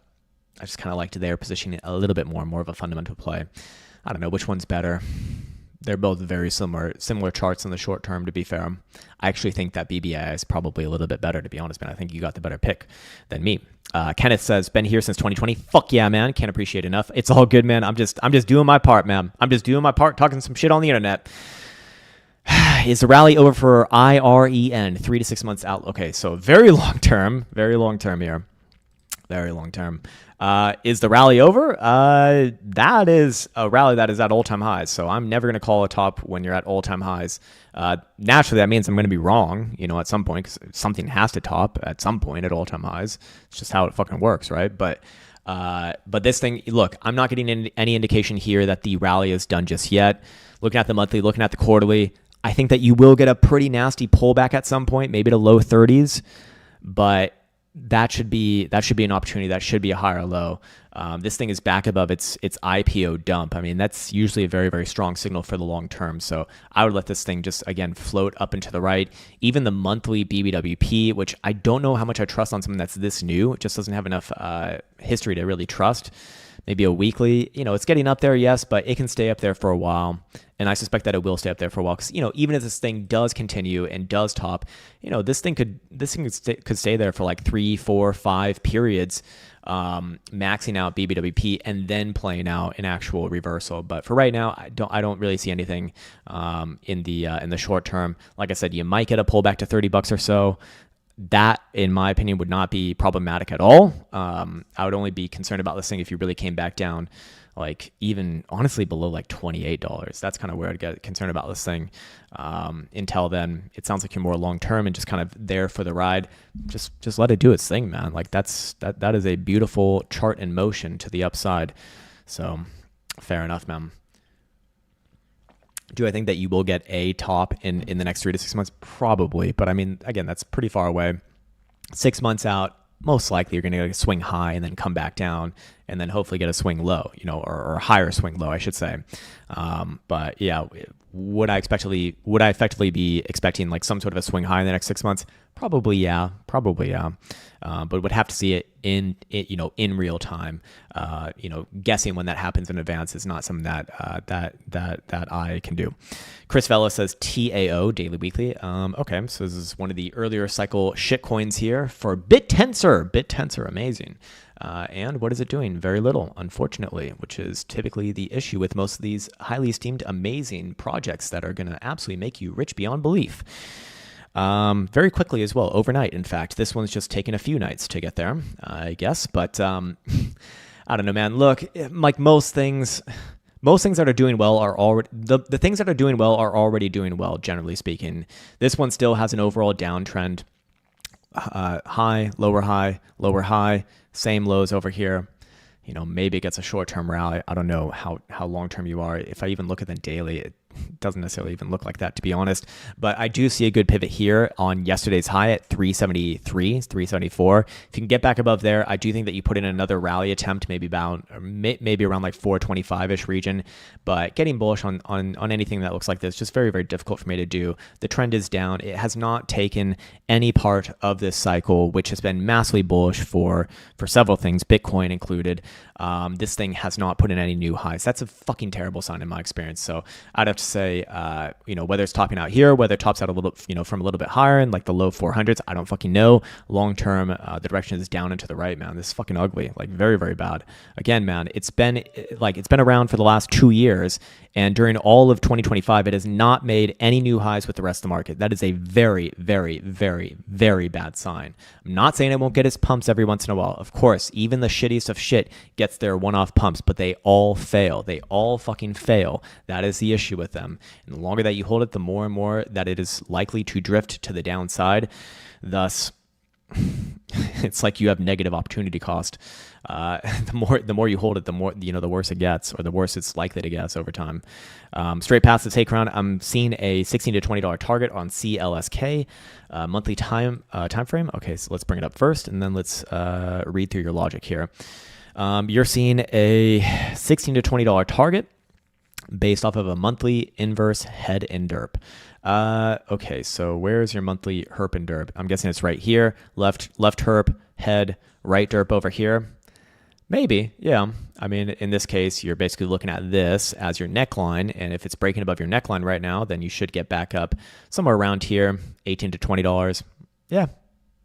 I just kind of liked their positioning a little bit more of a fundamental play. I don't know which one's better. They're both very similar charts in the short term, to be fair. I actually think that BBAI is probably a little bit better, to be honest, man. I think you got the better pick than me. Kenneth says, been here since 2020. Fuck yeah, man. Can't appreciate enough. It's all good, man. I'm just doing my part, man. I'm just doing my part, talking some shit on the internet. Is the rally over for IREN 3 to 6 months out? Okay, so very long term here. Very long term. Is the rally over? That is a rally that is at all-time highs. So I'm never going to call a top when you're at all-time highs. Naturally, that means I'm going to be wrong, you know, at some point, because something has to top at some point at all-time highs. It's just how it fucking works, right? But this thing, look, I'm not getting any indication here that the rally is done just yet. Looking at the monthly, looking at the quarterly, I think that you will get a pretty nasty pullback at some point, maybe to low 30s, but that should be an opportunity. That should be a higher low. This thing is back above its IPO dump. I mean, that's usually a very, very strong signal for the long term. So I would let this thing just, again, float up and to the right. Even the monthly BBWP, which I don't know how much I trust on something that's this new. It just doesn't have enough history to really trust. Maybe a weekly, you know, it's getting up there, yes, but it can stay up there for a while. And I suspect that it will stay up there for a while, because, you know, even if this thing does continue and does top, you know, this thing could stay there for like 3, 4, 5 periods, maxing out BBWP and then playing out an actual reversal. But for right now, I don't really see anything in the short term. Like I said, you might get a pullback to $30 or so. That, in my opinion, would not be problematic at all. I would only be concerned about this thing if you really came back down, like even honestly below like $28. That's kind of where I'd get concerned about this thing. Until then, it sounds like you're more long term and just kind of there for the ride. Just let it do its thing, man. Like that is a beautiful chart in motion to the upside. So fair enough, man. Do I think that you will get a top in the next 3 to 6 months? Probably. But I mean, again, that's pretty far away. 6 months out, most likely you're going to get a swing high and then come back down and then hopefully get a swing low, you know, or a higher swing low, I should say. But yeah, would I effectively be expecting like some sort of a swing high in the next 6 months? Probably, yeah. But would have to see it in real time. Guessing when that happens in advance is not something that I can do. Chris Vela says TAO daily weekly. Okay, so this is one of the earlier cycle shit coins here for BitTensor, amazing. And what is it doing? Very little, unfortunately, which is typically the issue with most of these highly esteemed, amazing projects that are going to absolutely make you rich beyond belief. Very quickly as well, overnight. In fact, this one's just taken a few nights to get there, I guess. But I don't know, man. Look, like most things that are doing well are already the things that are doing well are already doing well, generally speaking. This one still has an overall downtrend. High, lower high, same lows over here. You know, maybe it gets a short-term rally. I don't know how long-term you are. If I even look at the daily, doesn't necessarily even look like that, to be honest. But I do see a good pivot here on yesterday's high at 373, 374. If you can get back above there, I do think that you put in another rally attempt, maybe around like 425-ish region. But getting bullish on anything that looks like this, just very, very difficult for me to do. The trend is down. It has not taken any part of this cycle, which has been massively bullish for several things, Bitcoin included. This thing has not put in any new highs. That's a fucking terrible sign in my experience. So I'd have to say, whether it's topping out here, whether it tops out a little, from a little bit higher in like the low 400s, I don't fucking know. Long term, the direction is down and to the right, man. This is fucking ugly, like very, very bad. Again, man, it's been around for the last 2 years, and during all of 2025, it has not made any new highs with the rest of the market. That is a very, very, very, very bad sign. I'm not saying it won't get its pumps every once in a while. Of course, even the shittiest of shit gets their one-off pumps, but they all fail. They all fucking fail. That is the issue with them. And the longer that you hold it, the more and more that it is likely to drift to the downside. Thus, it's like you have negative opportunity cost. The more you hold it, the more the worse it gets, or the worse it's likely to get over time. Straight past the take round, I'm seeing a $16 to $20 target on CLSK monthly time frame. Okay, so let's bring it up first, and then let's read through your logic here. You're seeing a $16 to $20 target based off of a monthly inverse head and derp. Okay, so where's your monthly herp and derp? I'm guessing it's right here. Left herp, head, right derp over here. Maybe, yeah. I mean, in this case, you're basically looking at this as your neckline, and if it's breaking above your neckline right now, then you should get back up somewhere around here, $18 to $20. Yeah,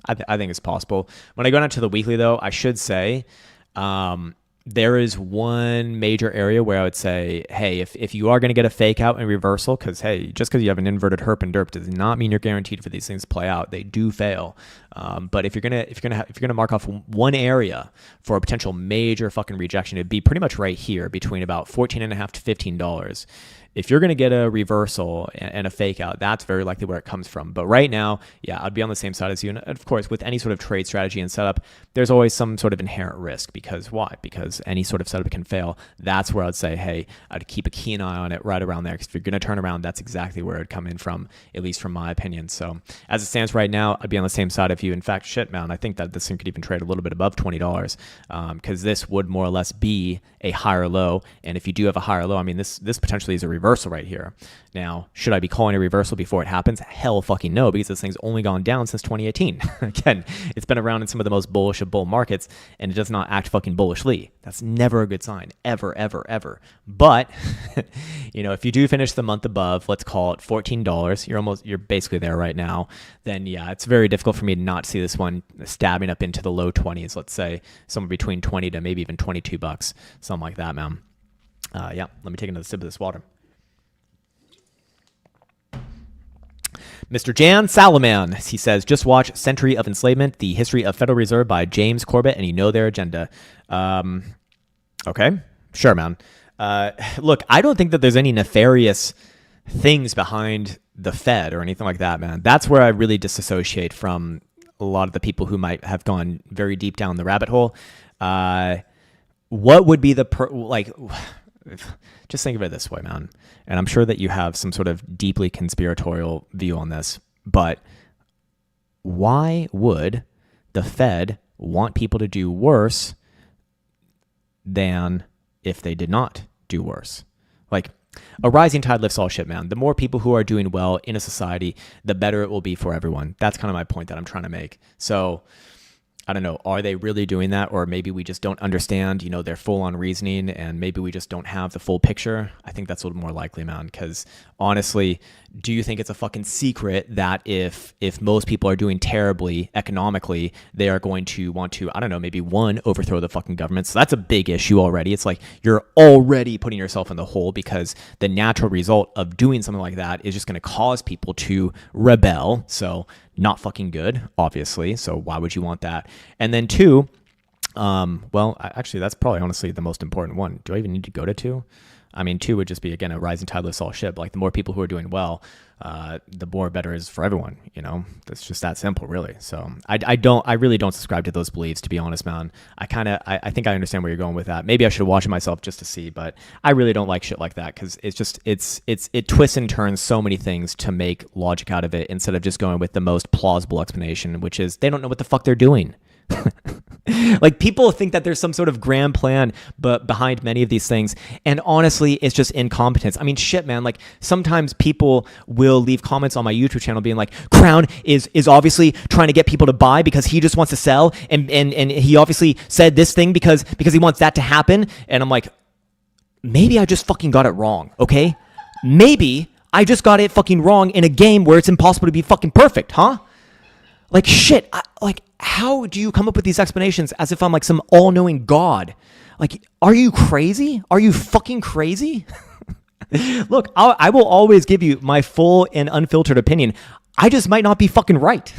I think it's possible. When I go down to the weekly, though, I should say there is one major area where I would say, hey, if you are going to get a fake out and reversal, because hey, just because you have an inverted herp and derp does not mean you're guaranteed for these things to play out. They do fail. But if you're gonna mark off one area for a potential major fucking rejection, it'd be pretty much right here between about $14.5 to $15. If you're going to get a reversal and a fake out, that's very likely where it comes from. But right now, yeah, I'd be on the same side as you. And of course, with any sort of trade strategy and setup, there's always some sort of inherent risk. Because why? Because any sort of setup can fail. That's where I'd say, hey, I'd keep a keen eye on it right around there. Because if you're going to turn around, that's exactly where it'd come in from, at least from my opinion. So as it stands right now, I'd be on the same side of you. In fact, shit, man, I think that this thing could even trade a little bit above $20 because this would more or less be a higher low. And if you do have a higher low, I mean, this potentially is a reversal right here. Now, should I be calling a reversal before it happens? Hell fucking no, because this thing's only gone down since 2018. Again, it's been around in some of the most bullish of bull markets, and it does not act fucking bullishly. That's never a good sign, ever, ever, ever. But, if you do finish the month above, let's call it $14, you're basically there right now, then yeah, it's very difficult for me to not see this one stabbing up into the low 20s, let's say somewhere between 20 to maybe even $22, something like that, man. Yeah, let me take another sip of this water. Mr. Jan Salaman, he says, just watch Century of Enslavement, The History of Federal Reserve by James Corbett, and you know their agenda. Okay, sure, man. Look, I don't think that there's any nefarious things behind the Fed or anything like that, man. That's where I really disassociate from a lot of the people who might have gone very deep down the rabbit hole. What would be just think of it this way, man. And I'm sure that you have some sort of deeply conspiratorial view on this, but why would the Fed want people to do worse than if they did not do worse? Like, a rising tide lifts all shit, man. The more people who are doing well in a society, the better it will be for everyone. That's kind of my point that I'm trying to make. So I don't know, are they really doing that? Or maybe we just don't understand, their full-on reasoning, and maybe we just don't have the full picture. I think that's a little more likely, man, because honestly, do you think it's a fucking secret that if most people are doing terribly economically, they are going to want to, I don't know, maybe overthrow the fucking government? So that's a big issue already. It's like you're already putting yourself in the hole, because the natural result of doing something like that is just going to cause people to rebel. So not fucking good, obviously. So why would you want that? And then two, actually, that's probably honestly the most important one. Do I even need to go to two? I mean, two would just be, again, a rising tide lifts all shit. But like the more people who are doing well, the more better is for everyone. You know, it's just that simple, really. So I really don't subscribe to those beliefs, to be honest, man. I think I understand where you're going with that. Maybe I should watch it myself just to see, but I really don't like shit like that because it twists and turns so many things to make logic out of it instead of just going with the most plausible explanation, which is they don't know what the fuck they're doing. Like, people think that there's some sort of grand plan but behind many of these things, and honestly it's just incompetence. I mean, shit, man. Like, sometimes people will leave comments on my YouTube channel being like, Crown is obviously trying to get people to buy because he just wants to sell, and he obviously said this thing because he wants that to happen. And I'm like, maybe I just fucking got it wrong, okay? Maybe I just got it fucking wrong in a game where it's impossible to be fucking perfect, huh? Like, shit, how do you come up with these explanations as if I'm like some all-knowing God? Like, are you crazy? Are you fucking crazy? Look, I will always give you my full and unfiltered opinion. I just might not be fucking right.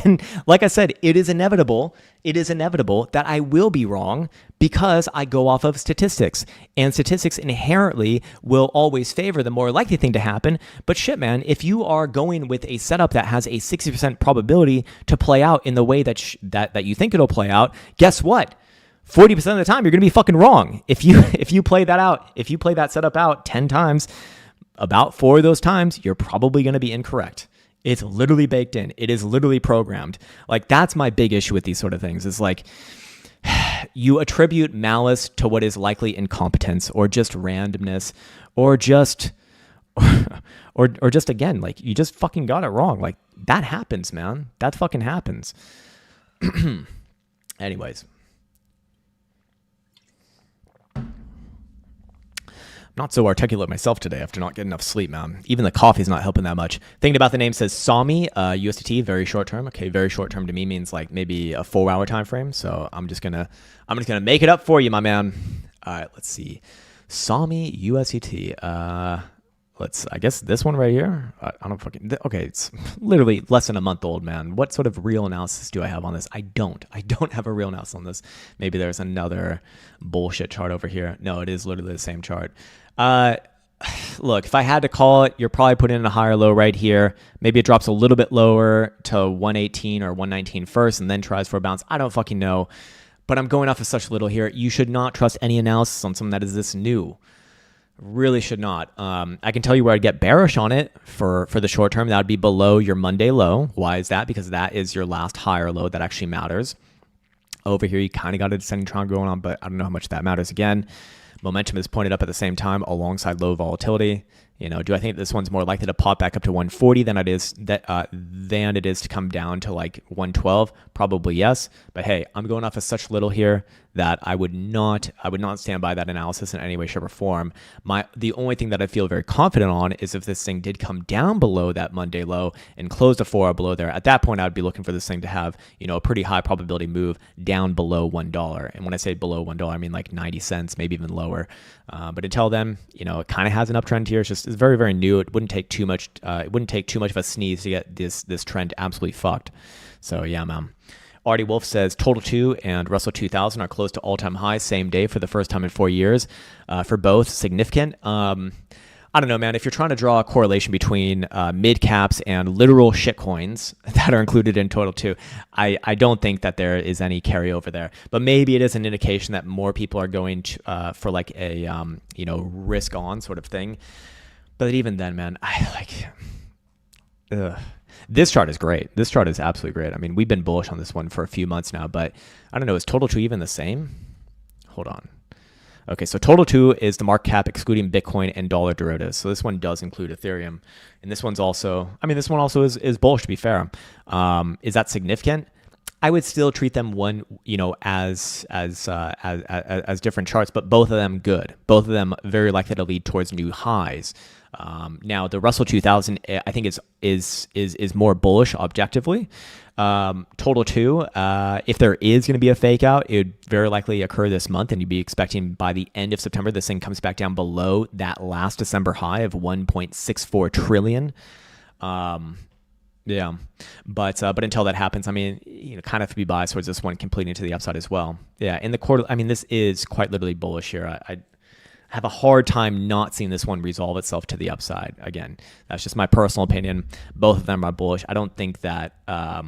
And like I said, it is inevitable that I will be wrong because I go off of statistics. And statistics inherently will always favor the more likely thing to happen. But shit, man, if you are going with a setup that has a 60% probability to play out in the way that you think it'll play out, guess what? 40% of the time, you're going to be fucking wrong. If you play that setup out 10 times, about 4 of those times, you're probably going to be incorrect. It's literally baked in. It is literally programmed. Like, that's my big issue with these sort of things. Is like, you attribute malice to what is likely incompetence or just randomness or just again, like, you just fucking got it wrong. Like, that happens, man. That fucking happens. Anyways. Not so articulate myself today after not getting enough sleep, man. Even the coffee's not helping that much. Thinking about the name says SOMI, USDT, very short term. Okay, very short term to me means like maybe a 4-hour time frame. So I'm just gonna make it up for you, my man. All right, let's see. SOMI USDT. I guess this one right here. I don't fucking. Okay, it's literally less than a month old, man. What sort of real analysis do I have on this? I don't have a real analysis on this. Maybe there's another bullshit chart over here. No, it is literally the same chart. Look, if I had to call it, you're probably putting in a higher low right here. Maybe it drops a little bit lower to 118 or 119 first and then tries for a bounce. I don't fucking know. But I'm going off of such little here. You should not trust any analysis on something that is this new. Really should not. I can tell you where I'd get bearish on it for the short term. That would be below your Monday low. Why is that? Because that is your last higher low that actually matters. Over here, you kind of got a descending triangle going on, but I don't know how much that matters. Again, momentum is pointed up at the same time alongside low volatility. You know, do I think this one's more likely to pop back up to 140 than it is to come down to like 112? Probably yes. But hey, I'm going off of such little here that I would not stand by that analysis in any way, shape, or form. The only thing that I feel very confident on is if this thing did come down below that Monday low and close the 4 hour below there. At that point, I would be looking for this thing to have, you know, a pretty high probability move down below $1. And when I say below $1, I mean like 90 cents, maybe even lower. But until then, you know, it kind of has an uptrend here. It's very, very new. It wouldn't take too much. It wouldn't take too much of a sneeze to get this trend absolutely fucked. So yeah, man. Artie Wolf says Total 2 and Russell 2000 are close to all-time highs same day for the first time in 4 years. For both, significant. I don't know, man. If you're trying to draw a correlation between mid caps and literal shitcoins that are included in Total 2, I don't think that there is any carryover there. But maybe it is an indication that more people are going to, for like a risk on sort of thing. But even then, man, this chart is great. This chart is absolutely great. I mean, we've been bullish on this one for a few months now, but I don't know. Is Total 2 even the same? Hold on. Okay, so Total 2 is the market cap excluding Bitcoin and dollar derivatives. So this one does include Ethereum. And this one's also, this one also is bullish, to be fair. Is that significant? I would still treat them as different charts, but both of them good. Both of them very likely to lead towards new highs. Now the Russell 2000, I think is more bullish objectively. Total 2, if there is going to be a fake out, it would very likely occur this month, and you'd be expecting by the end of September this thing comes back down below that last December high of 1.64 trillion. Yeah, but until that happens, kind of have to be biased towards this one completing to the upside as well. Yeah, in the quarter, this is quite literally bullish here. have a hard time not seeing this one resolve itself to the upside. Again, that's just my personal opinion. Both of them are bullish. I don't think that. I'll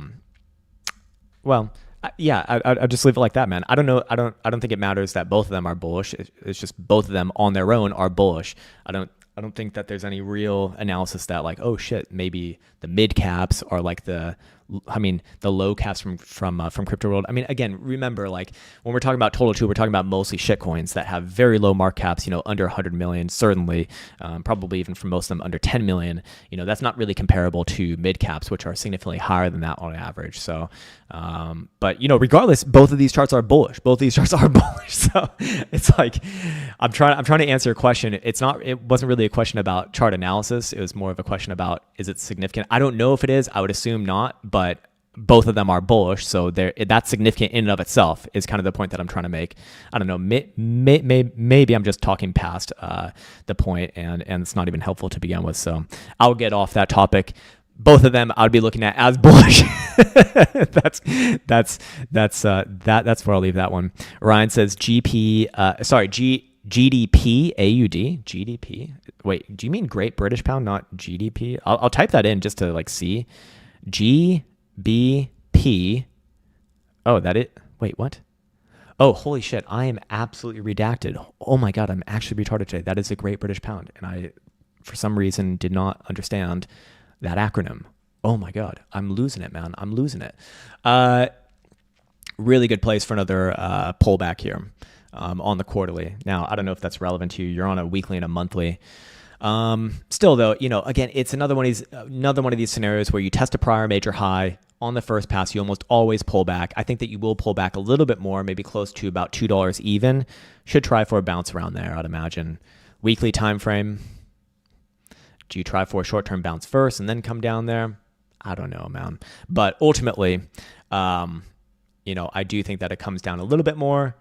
just leave it like that, man. I don't know. I don't think it matters that both of them are bullish. It's just both of them on their own are bullish. I don't think that there's any real analysis that like, oh shit, maybe the mid caps are like the low caps from crypto world. I mean, again, remember, like when we're talking about total too, we're talking about mostly shit coins that have very low market caps, under 100 million, certainly, probably even for most of them under 10 million. That's not really comparable to mid caps, which are significantly higher than that on average. So, but regardless, both of these charts are bullish. Both of these charts are bullish. So it's like, I'm trying to answer your question. It wasn't really a question about chart analysis. It was more of a question about, is it significant? I don't know if it is. I would assume not, but both of them are bullish, so that's significant in and of itself is kind of the point that I'm trying to make. I don't know, maybe I'm just talking past the point, and it's not even helpful to begin with. So I'll get off that topic. Both of them I'd be looking at as bullish. that's where I'll leave that one. Ryan says GDP AUD GDP. Wait, do you mean Great British Pound, not GDP? I'll type that in just to like see. GBP. Oh, that it? Wait, what? Oh, holy shit. I am absolutely redacted. Oh my God, I'm actually retarded today. That is a Great British Pound. And I, for some reason, did not understand that acronym. Oh my God. I'm losing it, man. I'm losing it. Really good place for another pullback here on the quarterly. Now, I don't know if that's relevant to you. You're on a weekly and a monthly. Still though, again, it's another one of these scenarios where you test a prior major high on the first pass. You almost always pull back. I think that you will pull back a little bit more, maybe close to about $2 even. Should try for a bounce around there, I'd imagine. Weekly time frame. Do you try for a short-term bounce first and then come down there? I don't know, man. But ultimately, I do think that it comes down a little bit more.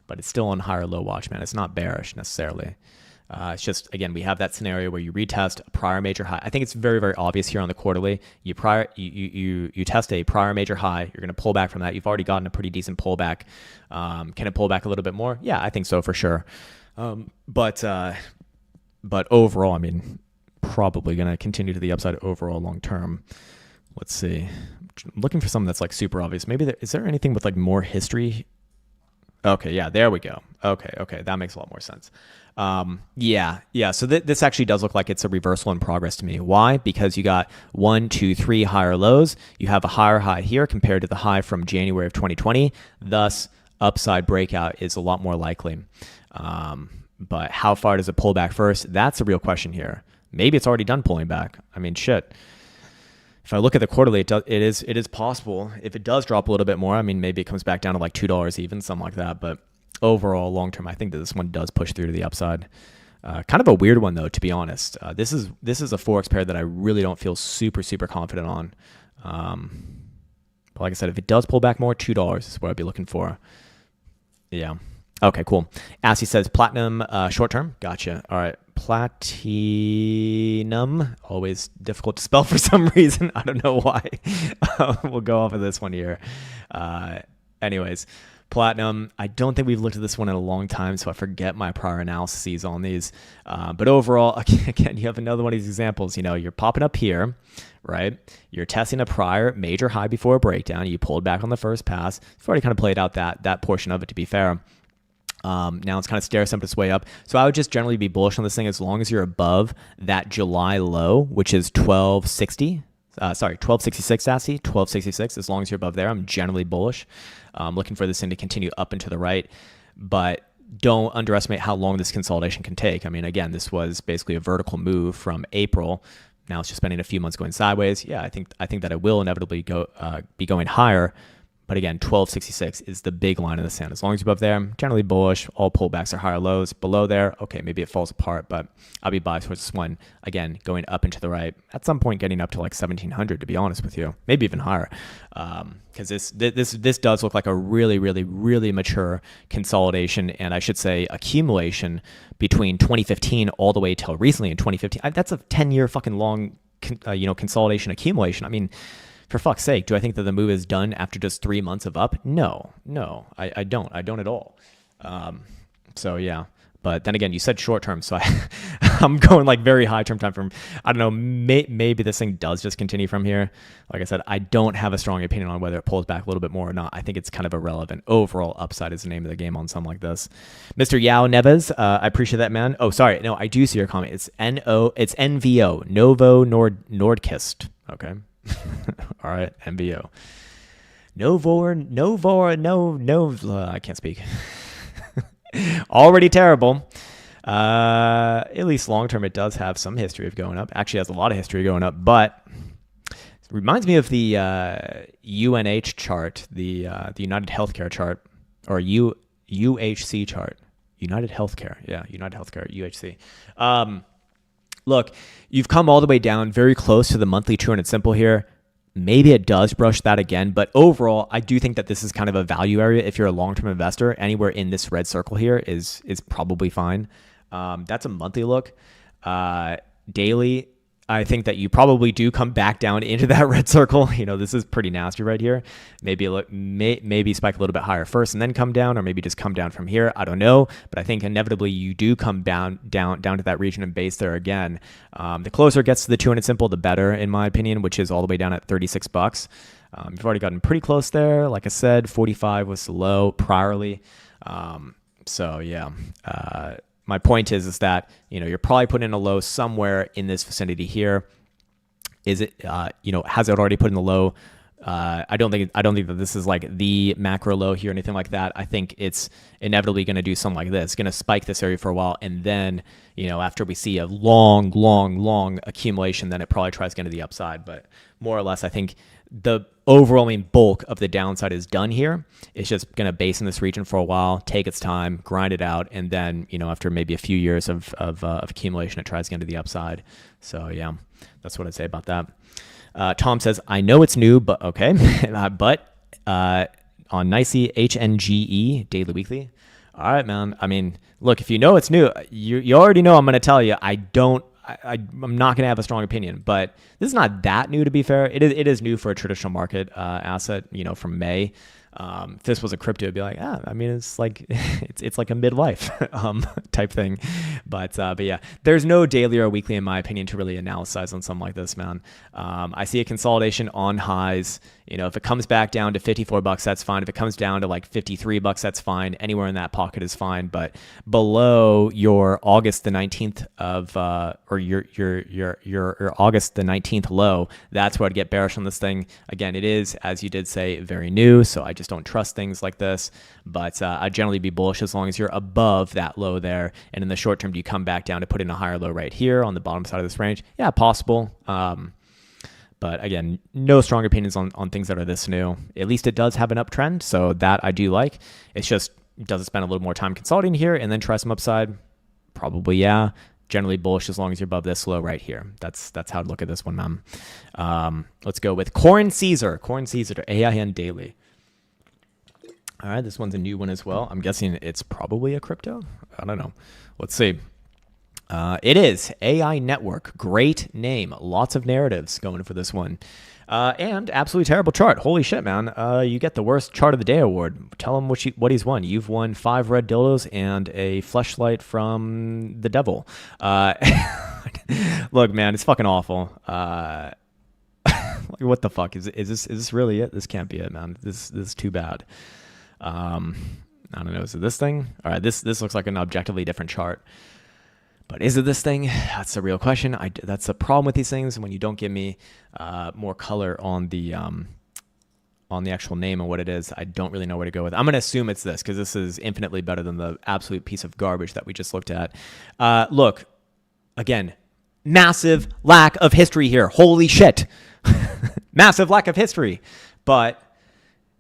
But it's still on higher low watch, man. It's not bearish necessarily. It's just, again, we have that scenario where you retest a prior major high. I think it's very, very obvious here on the quarterly. You test a prior major high. You're going to pull back from that. You've already gotten a pretty decent pullback. Can it pull back a little bit more? Yeah, I think so for sure. But overall, I mean, probably going to continue to the upside overall long term. Let's see. I'm looking for something that's like super obvious. Maybe is there anything with like more history? Okay, yeah, there we go. Okay, that makes a lot more sense. Yeah. So this actually does look like it's a reversal in progress to me. Why? Because you got 1, 2, 3 higher lows. You have a higher high here compared to the high from January of 2020. Thus, upside breakout is a lot more likely. But how far does it pull back first? That's a real question here. Maybe it's already done pulling back. I mean, shit. If I look at the quarterly, it is possible. If it does drop a little bit more, I mean, maybe it comes back down to like $2 even, something like that. But overall, long term, I think that this one does push through to the upside. Kind of a weird one though, to be honest. This is a forex pair that I really don't feel super confident on. But like I said, if it does pull back more, $2 is what I'd be looking for. Yeah. Okay, cool. Assy says platinum short term. Gotcha. All right. Platinum, always difficult to spell for some reason. I don't know why. We'll go off of this one here. Anyways, platinum, I don't think we've looked at this one in a long time, so I forget my prior analyses on these. But overall, again, you have another one of these examples. You're popping up here, right? You're testing a prior major high before a breakdown. You pulled back on the first pass. You've already kind of played out that portion of it, to be fair. Now it's kind of stair-stepped its way up. So I would just generally be bullish on this thing as long as you're above that July low, which is 1260. 1266, Assy, 1266. As long as you're above there, I'm generally bullish. Looking for this thing to continue up and to the right. But don't underestimate how long this consolidation can take. I mean, again, this was basically a vertical move from April. Now it's just spending a few months going sideways. Yeah, I think that it will inevitably be going higher. But again, 1266 is the big line in the sand. As long as you're above there, I'm generally bullish. All pullbacks are higher lows. Below there, okay, maybe it falls apart, but I'll be biased towards this one. Again, going up and to the right. At some point, getting up to like 1700, to be honest with you. Maybe even higher. Because this does look like a really mature consolidation, and I should say accumulation between 2015 all the way till recently in 2015. That's a 10-year fucking long consolidation accumulation. I mean, for fuck's sake, do I think that the move is done after just 3 months of up? No, I don't. I don't at all. So yeah. But then again, you said short term, so I'm going like very high term time frame. I don't know, maybe this thing does just continue from here. Like I said, I don't have a strong opinion on whether it pulls back a little bit more or not. I think it's kind of irrelevant. Overall upside is the name of the game on something like this. Mr. Yao Neves, I appreciate that, man. Oh, sorry, no, I do see your comment. It's NVO, Novo Nordkist. Okay, all right, NVO. I can't speak. Already terrible. At least long term, it does have some history of going up. Actually, has a lot of history going up, but it reminds me of the UNH chart, the United Healthcare chart, or UHC chart. United Healthcare, yeah, United Healthcare, UHC. Look, you've come all the way down, very close to the monthly 200 simple here. Maybe it does brush that again, but overall, I do think that this is kind of a value area. If you're a long-term investor, anywhere in this red circle here is probably fine. That's a monthly look. Daily, I think that you probably do come back down into that red circle. You know, this is pretty nasty right here. Maybe maybe spike a little bit higher first and then come down, or maybe just come down from here. I don't know, but I think inevitably you do come down to that region and base there again. The closer it gets to the 200 simple, the better, in my opinion, which is all the way down at $36. You've already gotten pretty close there. Like I said, 45 was the low priorly. So yeah. My point is that, you know, you're probably putting in a low somewhere in this vicinity here. Is it, has it already put in the low? I don't think that this is like the macro low here or anything like that. I think it's inevitably going to do something like this. It's going to spike this area for a while, and then, you know, after we see a long accumulation, then it probably tries to get to the upside. But more or less, I think the overwhelming bulk of the downside is done here. It's just going to base in this region for a while, take its time, grind it out, and then, you know, after maybe a few years of accumulation, it tries to get to the upside. So yeah, that's what I'd say about that. Tom says, I know it's new, but okay. But on NYSE HNGE, daily, weekly. All right, man. I mean, look, if you know it's new, you already know I'm going to tell you I'm not going to have a strong opinion, but this is not that new, to be fair. It is new for a traditional market asset, you know, from May. If this was a crypto, it'd be like, I mean, it's like it's like a midlife type thing. But yeah, there's no daily or weekly, in my opinion, to really analyze on something like this, man. I see a consolidation on highs. You know, if it comes back down to $54, that's fine. If it comes down to like $53, that's fine. Anywhere in that pocket is fine. But below your August the 19th of or your August the 19th low, that's where I'd get bearish on this thing. Again, it is, as you did say, very new, so I just don't trust things like this. But I'd generally be bullish as long as you're above that low there. And in the short term, do you come back down to put in a higher low right here on the bottom side of this range? Yeah, possible. But again, no strong opinions on things that are this new. At least it does have an uptrend, so that I do like. It's just, does it spend a little more time consolidating here and then try some upside? Probably, yeah. Generally bullish as long as you're above this low right here. That's how I'd look at this one, man. Let's go with Corn Caesar AIN daily. All right, this one's a new one as well. I'm guessing it's probably a crypto. I don't know. Let's see. It is AI Network. Great name. Lots of narratives going for this one. And absolutely terrible chart. Holy shit, man. You get the worst chart of the day award. Tell him what he's won. You've won 5 red dildos and a fleshlight from the devil. Look, man, it's fucking awful. What the fuck? Is this really it? This can't be it, man. This is too bad. I don't know. Is it this thing? All right, this looks like an objectively different chart. But is it this thing? That's a real question. That's the problem with these things. When you don't give me more color on the actual name and what it is, I don't really know where to go with. I'm going to assume it's this because this is infinitely better than the absolute piece of garbage that we just looked at. Look, again, massive lack of history here. Holy shit. Massive lack of history. But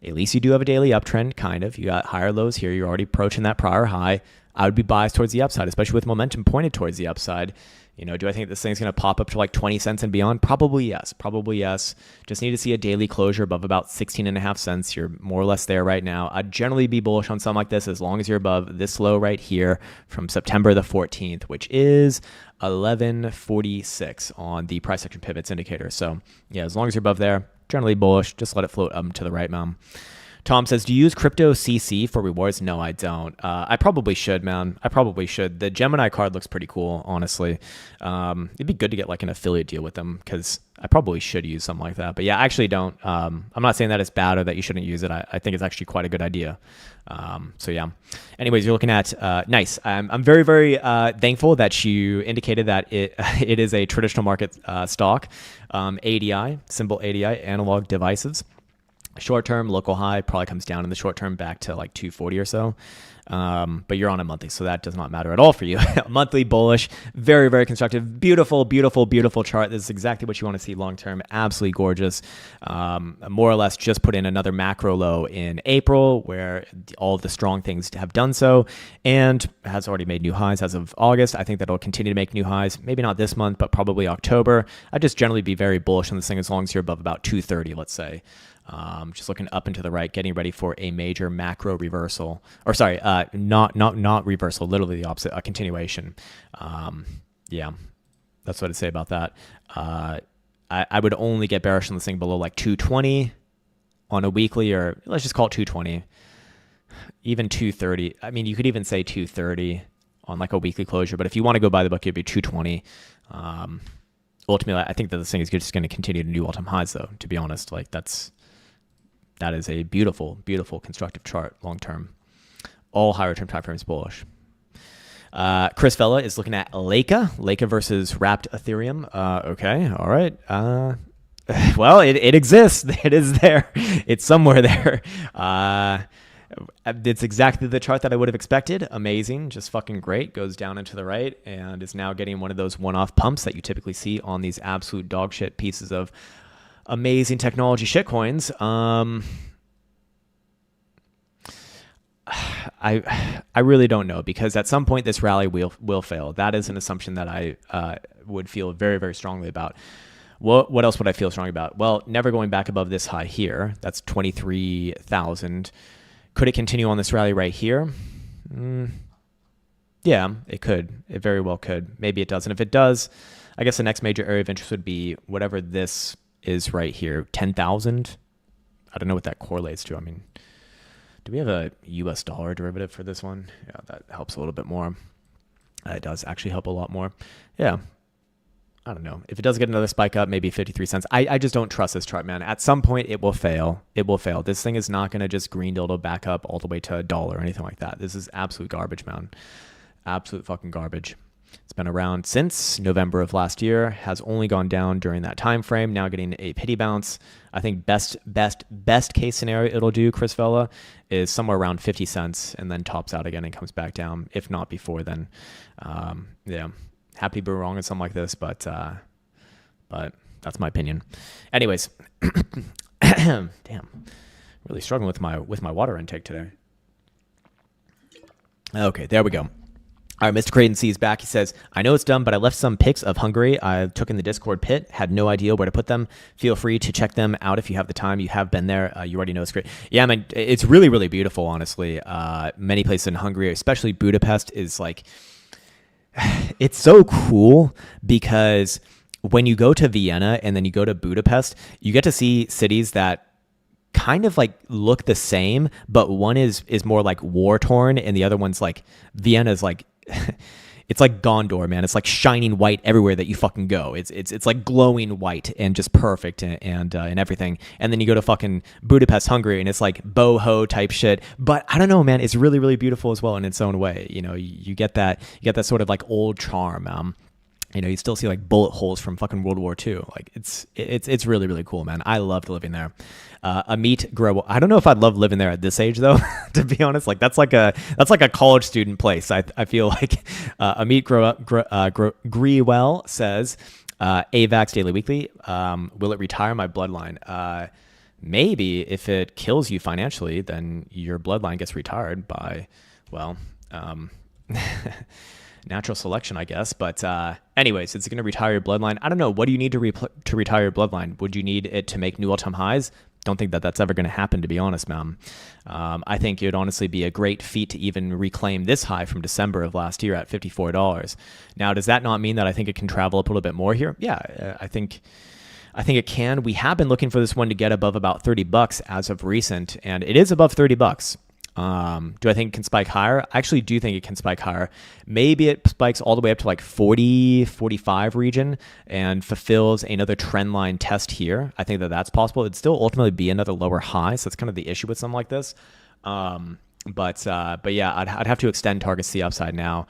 at least you do have a daily uptrend, kind of. You got higher lows here. You're already approaching that prior high. I would be biased towards the upside, especially with momentum pointed towards the upside. You know, do I think this thing's going to pop up to like 20 cents and beyond? Probably yes. Probably yes. Just need to see a daily closure above about 16.5 cents. You're more or less there right now. I'd generally be bullish on something like this as long as you're above this low right here from September the 14th, which is 1146 on the price action pivots indicator. So yeah, as long as you're above there, generally bullish. Just let it float up to the right, man. Tom says, do you use crypto CC for rewards? No, I don't. I probably should, man. I probably should. The Gemini card looks pretty cool, honestly. It'd be good to get like an affiliate deal with them because I probably should use something like that. But yeah, I actually don't. I'm not saying that it's bad or that you shouldn't use it. I think it's actually quite a good idea. So yeah. Anyways, you're looking at nice. I'm very, very thankful that you indicated that it is a traditional market stock. ADI, symbol ADI, analog devices. Short term, local high probably comes down in the short term back to like 240 or so. But you're on a monthly, so that does not matter at all for you. Monthly bullish, very, very constructive, beautiful, beautiful, beautiful chart. This is exactly what you want to see long term. Absolutely gorgeous. More or less just put in another macro low in April where all of the strong things have done so and has already made new highs as of August. I think that it'll continue to make new highs. Maybe not this month, but probably October. I'd just generally be very bullish on this thing as long as you're above about 230, let's say. Just looking up and to the right, getting ready for a major macro reversal, or sorry, not reversal, literally the opposite, a continuation. Yeah, that's what I'd say about that. I would only get bearish on this thing below like 220 on a weekly, or let's just call it 220, even 230. I mean, you could even say 230 on like a weekly closure, but if you want to go by the book, it'd be 220. Ultimately, I think that this thing is just going to continue to do all-time highs, though, to be honest. Like that is a beautiful, beautiful constructive chart long term. All higher term time frames bullish. Chris Vela is looking at Leica versus wrapped Ethereum. Okay, all right. Well, it exists. It is there. It's somewhere there. It's exactly the chart that I would have expected. Amazing, just fucking great. Goes down and to the right and is now getting one of those one-off pumps that you typically see on these absolute dog shit pieces of amazing technology shitcoins. I really don't know, because at some point this rally will fail. That is an assumption that I would feel very, very strongly about. What else would I feel strongly about? Well, never going back above this high here. That's 23,000. Could it continue on this rally right here? Yeah, it could. It very well could. Maybe it does. And if it does, I guess the next major area of interest would be whatever this is right here, 10,000. I don't know what that correlates to. I mean, do we have a US dollar derivative for this one? Yeah, that helps a little bit more. It does actually help a lot more. Yeah. I don't know. If it does get another spike up, maybe 53 cents. I just don't trust this chart, man. At some point, it will fail. It will fail. This thing is not going to just green dildo back up all the way to $1 or anything like that. This is absolute garbage, man. Absolute fucking garbage. It's been around since November of last year, has only gone down during that time frame, now getting a pity bounce. I think best case scenario it'll do, Chris Vela, is somewhere around 50 cents and then tops out again and comes back down. If not before then. Yeah. Happy to be wrong on something like this, but that's my opinion. Anyways, damn, really struggling with my water intake today. Okay, there we go. All right, Mr. Creighton C is back. He says, I know it's dumb, but I left some pics of Hungary I took in the Discord pit. Had no idea where to put them. Feel free to check them out if you have the time. You have been there. You already know it's great. Yeah, I mean, it's really, really beautiful, honestly. Many places in Hungary, especially Budapest, is like, it's so cool because when you go to Vienna and then you go to Budapest, you get to see cities that kind of like look the same, but one is more like war torn and the other one's like, Vienna's like, it's like Gondor, man. It's like shining white everywhere that you fucking go. It's like glowing white and just perfect and everything. And then you go to fucking Budapest, Hungary, and it's like boho type shit. But I don't know, man. It's really, really beautiful as well in its own way. You know, you get that sort of like old charm. You know, you still see like bullet holes from fucking World War II. Like it's really, really cool, man. I loved living there. Amit Grow. I don't know if I'd love living there at this age though, to be honest. Like that's like a college student place. I feel like Amit Grewell says, AVAX daily weekly. Will it retire my bloodline? Maybe if it kills you financially, then your bloodline gets retired by, well, natural selection, I guess. But anyways, it's going to retire your bloodline. I don't know. What do you need to retire your bloodline? Would you need it to make new all-time highs? Don't think that that's ever going to happen, to be honest, man. I think it would honestly be a great feat to even reclaim this high from December of last year at $54. Now, does that not mean that I think it can travel up a little bit more here? Yeah, I think I think it can. We have been looking for this one to get above about $30 as of recent, and it is above $30. Do I think it can spike higher? I actually do think it can spike higher. Maybe it spikes all the way up to like 40, 45 region and fulfills another trend line test here. I think that that's possible. It'd still ultimately be another lower high. So that's kind of the issue with something like this. But yeah, I'd have to extend target C upside now.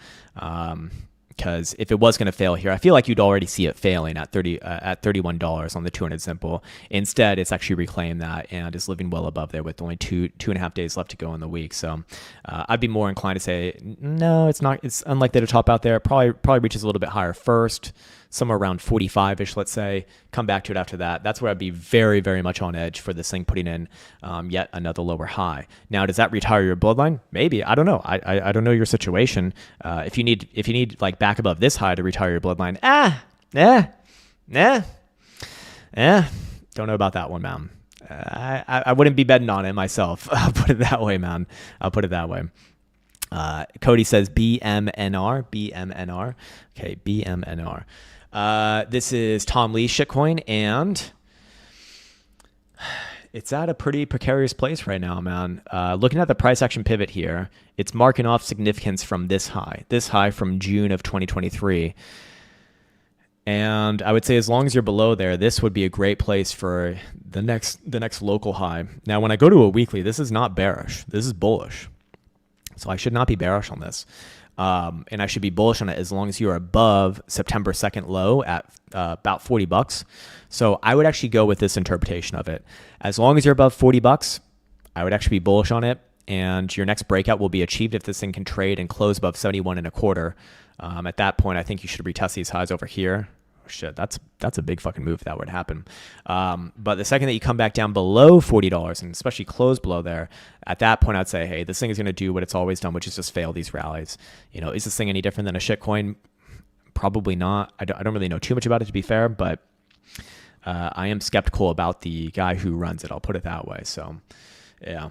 Because if it was going to fail here, I feel like you'd already see it failing at $31 on the 200 simple. Instead, it's actually reclaimed that and is living well above there with only two and a half days left to go in the week. So I'd be more inclined to say no, it's not. It's unlikely to top out there. Probably reaches a little bit higher first, somewhere around 45-ish, let's say. Come back to it after that. That's where I'd be very, very much on edge for this thing putting in yet another lower high. Now, does that retire your bloodline? Maybe. I don't know. I don't know your situation. If you need like back above this high to retire your bloodline, don't know about that one, man. I wouldn't be betting on it myself. I'll put it that way, man. I'll put it that way. Cody says BMNR. Okay, BMNR. This is Tom Lee's shitcoin, and it's at a pretty precarious place right now, man. Looking at the price action pivot here, it's marking off significance from this high from June of 2023. And I would say as long as you're below there, this would be a great place for the next local high. Now, when I go to a weekly, this is not bearish. This is bullish. So I should not be bearish on this. And I should be bullish on it as long as you're above September 2nd low at about $40. So I would actually go with this interpretation of it. As long as you're above $40, I would actually be bullish on it. And your next breakout will be achieved if this thing can trade and close above 71 and a quarter. At that point, I think you should retest these highs over here. Shit, that's a big fucking move if that would happen. But the second that you come back down below $40 and especially close below there, at that point I'd say, hey, this thing is going to do what it's always done, which is just fail these rallies. You know, is this thing any different than a shitcoin? Probably not. I don't really know too much about it, to be fair, but I am skeptical about the guy who runs it. I'll put it that way. So yeah.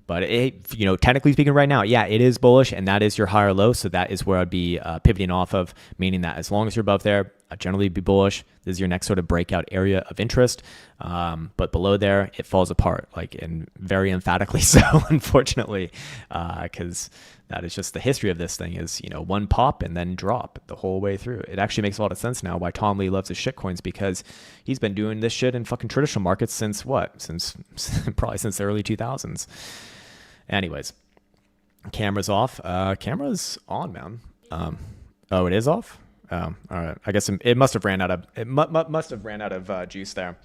But it, you know, technically speaking right now, yeah, it is bullish, and that is your higher low. So that is where I'd be pivoting off of, meaning that as long as you're above there, I'd generally be bullish. This is your next sort of breakout area of interest. But below there, it falls apart, like, and very emphatically so, unfortunately, because that is just the history of this thing is, you know, one pop and then drop the whole way through. It actually makes a lot of sense now why Tom Lee loves his shitcoins, because he's been doing this shit in fucking traditional markets since what? Probably since the early 2000s. Anyways, camera's off. Camera's on, man. Oh, it is off. All right. I guess it must have ran out of juice there.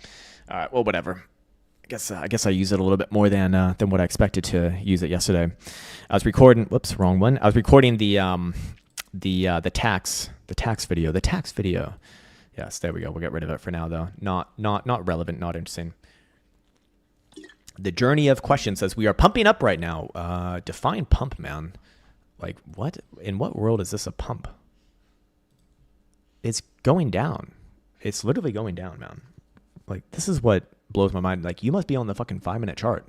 All right. Well, whatever. I guess I used it a little bit more than what I expected to use it yesterday. I was recording. Whoops, wrong one. I was recording the tax video. Yes, there we go. We'll get rid of it for now, though. Not relevant. Not interesting. The Journey of Questions says, we are pumping up right now. Define pump, man. Like, what? In what world is this a pump? It's going down. It's literally going down, man. Like, this is what blows my mind. Like, you must be on the fucking 5-minute chart.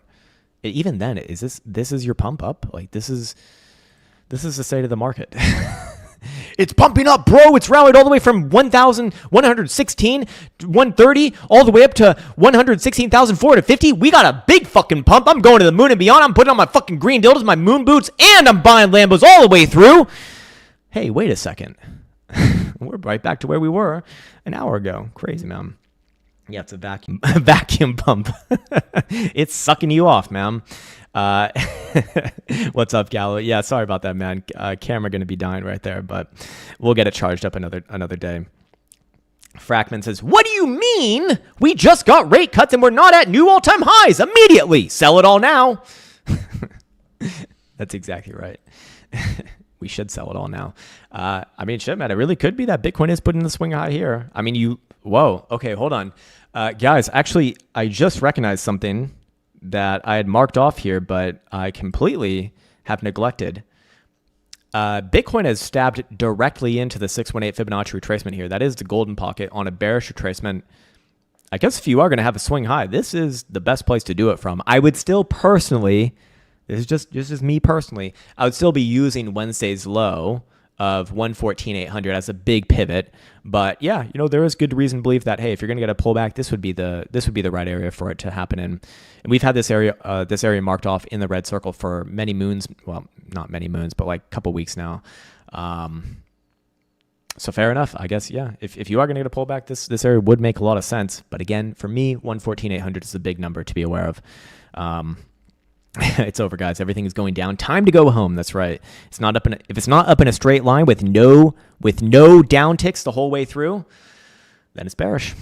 Even then, is this is your pump up? Like, this is the state of the market. It's pumping up, bro. It's rallied all the way from 1,116 to 130 all the way up to 116,450. We got a big fucking pump. I'm going to the moon and beyond. I'm putting on my fucking green dildos, my moon boots, and I'm buying Lambos all the way through. Hey, wait a second. We're right back to where we were an hour ago. Crazy, man. Yeah, it's a vacuum pump. It's sucking you off, man. What's up, Gallo? Yeah, sorry about that, man. Camera going to be dying right there, but we'll get it charged up another day. Frackman says, what do you mean? We just got rate cuts and we're not at new all-time highs immediately. Sell it all now. That's exactly right. We should sell it all now. I mean, shit, man, it really could be that Bitcoin is putting the swing high here. I mean, whoa. Okay, hold on. Guys, actually, I just recognized something that I had marked off here, but I completely have neglected. Bitcoin has stabbed directly into the 618 Fibonacci retracement here. That is the golden pocket on a bearish retracement. I guess if you are going to have a swing high, this is the best place to do it from. I would still personally, this is me personally, I would still be using Wednesday's low of 114,800 as a big pivot. But yeah, you know, there is good reason to believe that, hey, if you're going to get a pullback, this would be the right area for it to happen in. And we've had this area marked off in the red circle for many moons. Well, not many moons, but like a couple weeks now. So fair enough, I guess. Yeah, if you are going to get a pullback, this area would make a lot of sense. But again, for me, 114,800 is a big number to be aware of. It's over, guys. Everything is going down. Time to go home. That's right. It's not up if it's not up in a straight line with no down ticks the whole way through, then it's bearish.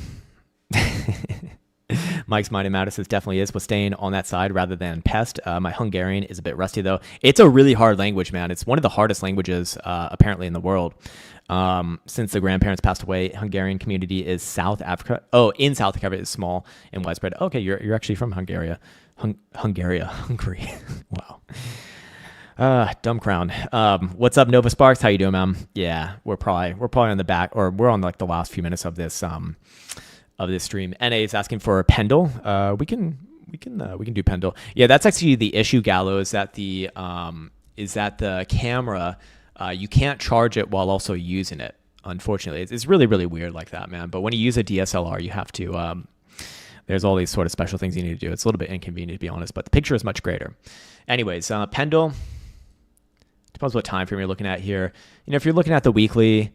Mike's Mighty Mattis definitely is. Was staying on that side rather than pest. My Hungarian is a bit rusty though. It's a really hard language, man. It's one of the hardest languages apparently in the world. Since the grandparents passed away, Hungarian community is South Africa. Oh, in South Africa is small and widespread. Okay, you're actually from Hungary. Hungary. Wow. Dumb crown. What's up, Nova Sparks? How you doing, man? Yeah, we're probably on the back, or we're on like the last few minutes of this stream. NA is asking for a Pendle. We can do Pendle. Yeah, that's actually the issue, Gallo, is that the camera, you can't charge it while also using it. Unfortunately, it's really, really weird like that, man. But when you use a DSLR, you have to, there's all these sort of special things you need to do. It's a little bit inconvenient, to be honest, but the picture is much greater. Anyways, Pendle, depends what time frame you're looking at here. You know, if you're looking at the weekly,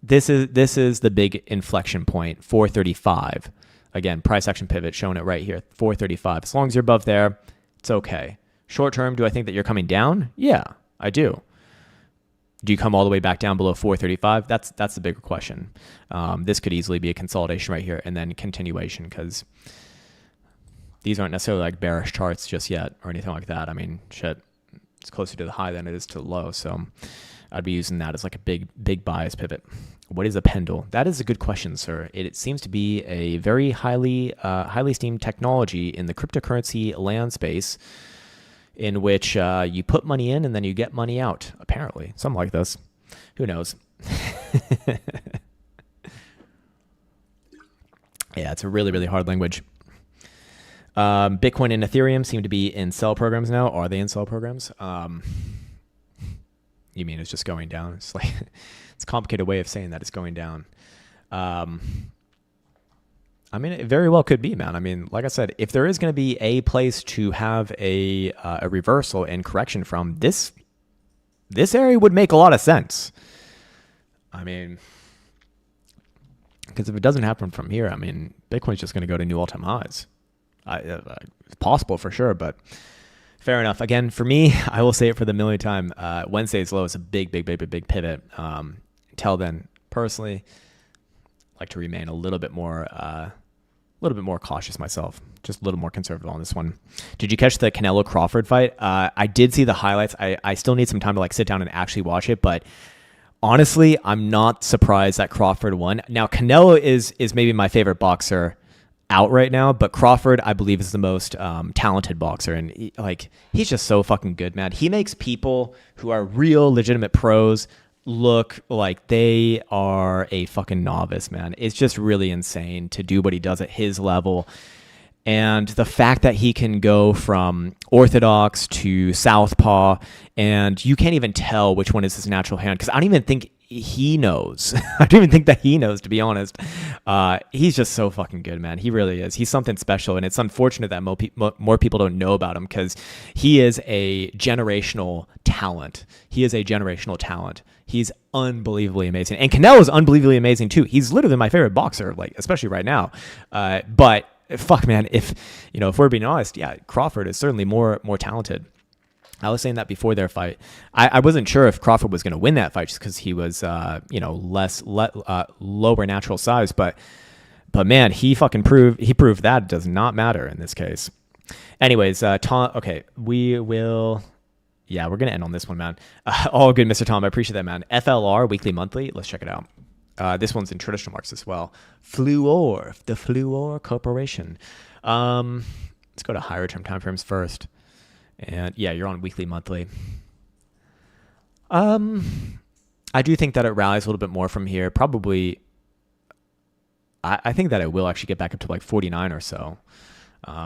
this is the big inflection point, 435. Again, price action pivot, showing it right here, 435. As long as you're above there, it's okay. Short term, do I think that you're coming down? Yeah, I do. Do you come all the way back down below 435? That's the bigger question. This could easily be a consolidation right here and then continuation, because these aren't necessarily like bearish charts just yet or anything like that. I mean, shit, it's closer to the high than it is to the low. So I'd be using that as like a big bias pivot. What is a Pendle? That is a good question, sir. It seems to be a very highly esteemed technology in the cryptocurrency land space, in which you put money in and then you get money out, apparently. Something like this. Who knows? Yeah, it's a really, really hard language. Bitcoin and Ethereum seem to be in sell programs now. Are they in sell programs? You mean it's just going down? It's like it's a complicated way of saying that it's going down. I mean, it very well could be, man. I mean, like I said, if there is going to be a place to have a reversal and correction from, this area would make a lot of sense. I mean, because if it doesn't happen from here, I mean, Bitcoin's just going to go to new all-time highs. It's possible for sure, but fair enough. Again, for me, I will say it for the millionth time. Wednesday's low is a big pivot. Until then, personally, like to remain a little bit more cautious myself, just a little more conservative on this one. Did you catch the Canelo Crawford fight? I did see the highlights. I still need some time to like sit down and actually watch it, but honestly, I'm not surprised that Crawford won. Now, Canelo is maybe my favorite boxer out right now, but Crawford, I believe, is the most talented boxer, and he's just so fucking good, man. He makes people who are real legitimate pros look like they are a fucking novice, man. It's just really insane to do what he does at his level. And the fact that he can go from orthodox to southpaw, and you can't even tell which one is his natural hand, because I don't even think he knows. I don't even think that he knows, to be honest. He's just so fucking good, man. He really is. He's something special, and it's unfortunate that more people don't know about him, because he is a generational talent. He's unbelievably amazing. And Canelo's unbelievably amazing too. He's literally my favorite boxer, like especially right now. But fuck, man, if we're being honest, yeah, Crawford is certainly more talented. I was saying that before their fight. I wasn't sure if Crawford was going to win that fight just because he was lower natural size, but man, he proved that it does not matter in this case. Anyways, Tom, okay, we're going to end on this one, man. All good, Mr. Tom. I appreciate that, man. FLR, weekly, monthly. Let's check it out. This one's in traditional marks as well. Fluor, the Fluor Corporation. Let's go to higher term time frames first. And yeah, you're on weekly, monthly. I do think that it rallies a little bit more from here. Probably, I think that it will actually get back up to like 49 or so.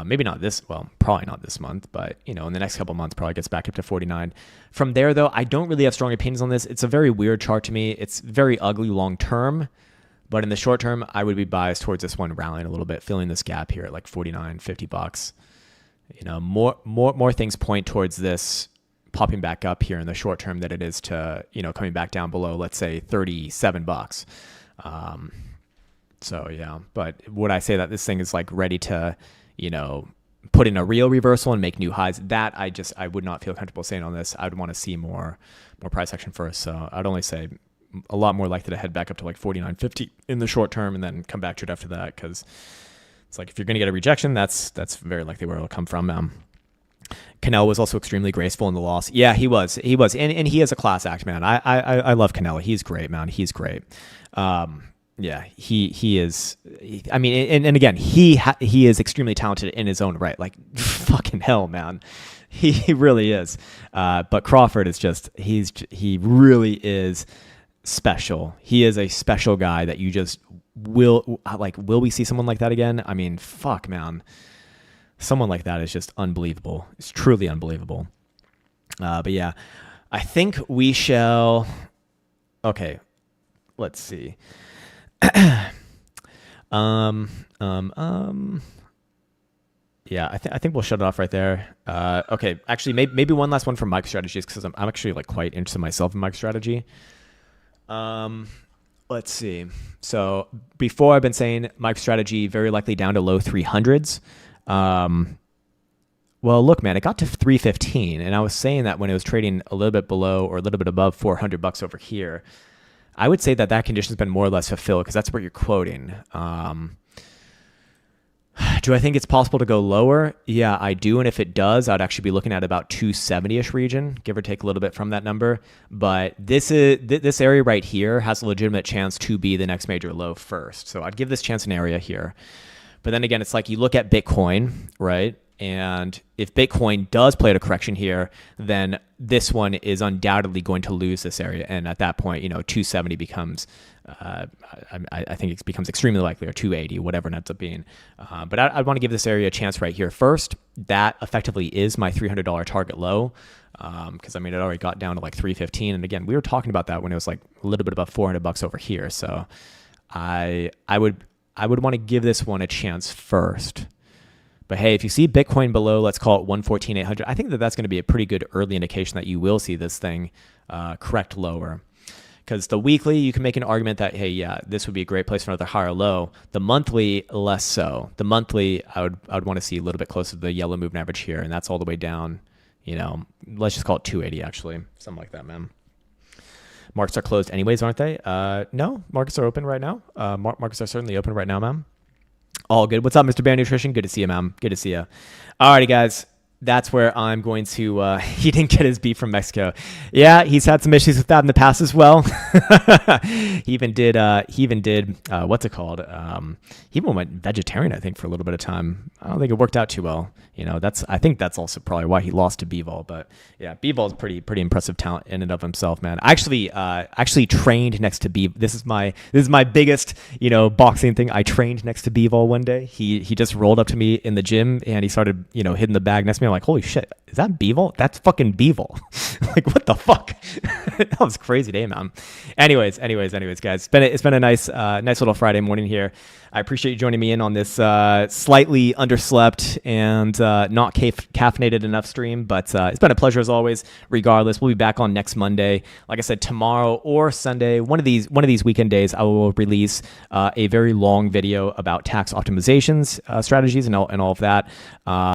Maybe not this, well, probably not this month, but in the next couple months, probably gets back up to 49. From there, though, I don't really have strong opinions on this. It's a very weird chart to me. It's very ugly long term, but in the short term, I would be biased towards this one rallying a little bit, filling this gap here at like 49, 50 bucks. More things point towards this popping back up here in the short term than it is to, coming back down below, let's say 37 bucks. So yeah, but would I say that this thing is like ready to, put in a real reversal and make new highs? That I would not feel comfortable saying on this. I'd want to see more price action first. So I'd only say a lot more likely to head back up to like 49.50 in the short term and then come back to it after that. Cause it's like, if you're going to get a rejection, that's very likely where it'll come from. Cannell was also extremely graceful in the loss. Yeah, he was. And he is a class act, man. I love Cannell. He's great, man. He's great. Yeah, he is. I mean, and again, he is extremely talented in his own right. Like, fucking hell, man. He really is. But Crawford is just, he really is special. He is a special guy that you just will we see someone like that again? I mean, fuck, man. Someone like that is just unbelievable. It's truly unbelievable. But yeah, I think we shall. Okay, let's see. Yeah, I think we'll shut it off right there. Okay, actually, maybe one last one from MicroStrategy, because I'm actually like quite interested myself in MicroStrategy. Let's see. So before, I've been saying MicroStrategy very likely down to low 300s. Well, look, man, it got to 315, and I was saying that when it was trading a little bit below or a little bit above 400 bucks over here. I would say that condition has been more or less fulfilled, because that's what you're quoting. Do I think it's possible to go lower? Yeah, I do. And if it does, I'd actually be looking at about 270-ish region, give or take a little bit from that number. But this area right here has a legitimate chance to be the next major low first. So I'd give this chance an area here. But then again, it's like you look at Bitcoin, right? And if Bitcoin does play out a correction here, then this one is undoubtedly going to lose this area. And at that point, 270 becomes, I think it becomes extremely likely, or 280, whatever it ends up being. But I'd want to give this area a chance right here first. That effectively is my $300 target low. Because it already got down to like 315. And again, we were talking about that when it was like a little bit above 400 bucks over here. So I would want to give this one a chance first. But hey, if you see Bitcoin below, let's call it 114,800, I think that's going to be a pretty good early indication that you will see this thing correct lower. Because the weekly, you can make an argument that, hey, yeah, this would be a great place for another higher low. The monthly, less so. The monthly, I would want to see a little bit closer to the yellow moving average here, and that's all the way down. Let's just call it 280 actually, something like that, man. Markets are closed anyways, aren't they? No, markets are open right now. Markets are certainly open right now, man. All good. What's up, Mr. Bear Nutrition? Good to see you, man. Good to see you. Alrighty, guys. That's where I'm going to, he didn't get his beef from Mexico. Yeah, he's had some issues with that in the past as well. He even did, what's it called? He even went vegetarian, I think, for a little bit of time. I don't think it worked out too well. I think that's also probably why he lost to Bivol. But yeah, Bivol is pretty impressive talent in and of himself, man. I actually trained next to Bivol. This is my biggest, boxing thing. I trained next to Bivol one day. He just rolled up to me in the gym and he started, hitting the bag next to me. I'm like, holy shit, is that Bivol? That's fucking Bivol. Like, what the fuck? That was a crazy day, man. Anyways, guys, it's been a nice little Friday morning here. I appreciate you joining me in on this slightly underslept and not caffeinated enough stream, but it's been a pleasure as always. Regardless, we'll be back on next Monday. Like I said, tomorrow or Sunday, one of these weekend days, I will release a very long video about tax optimizations strategies and all of that.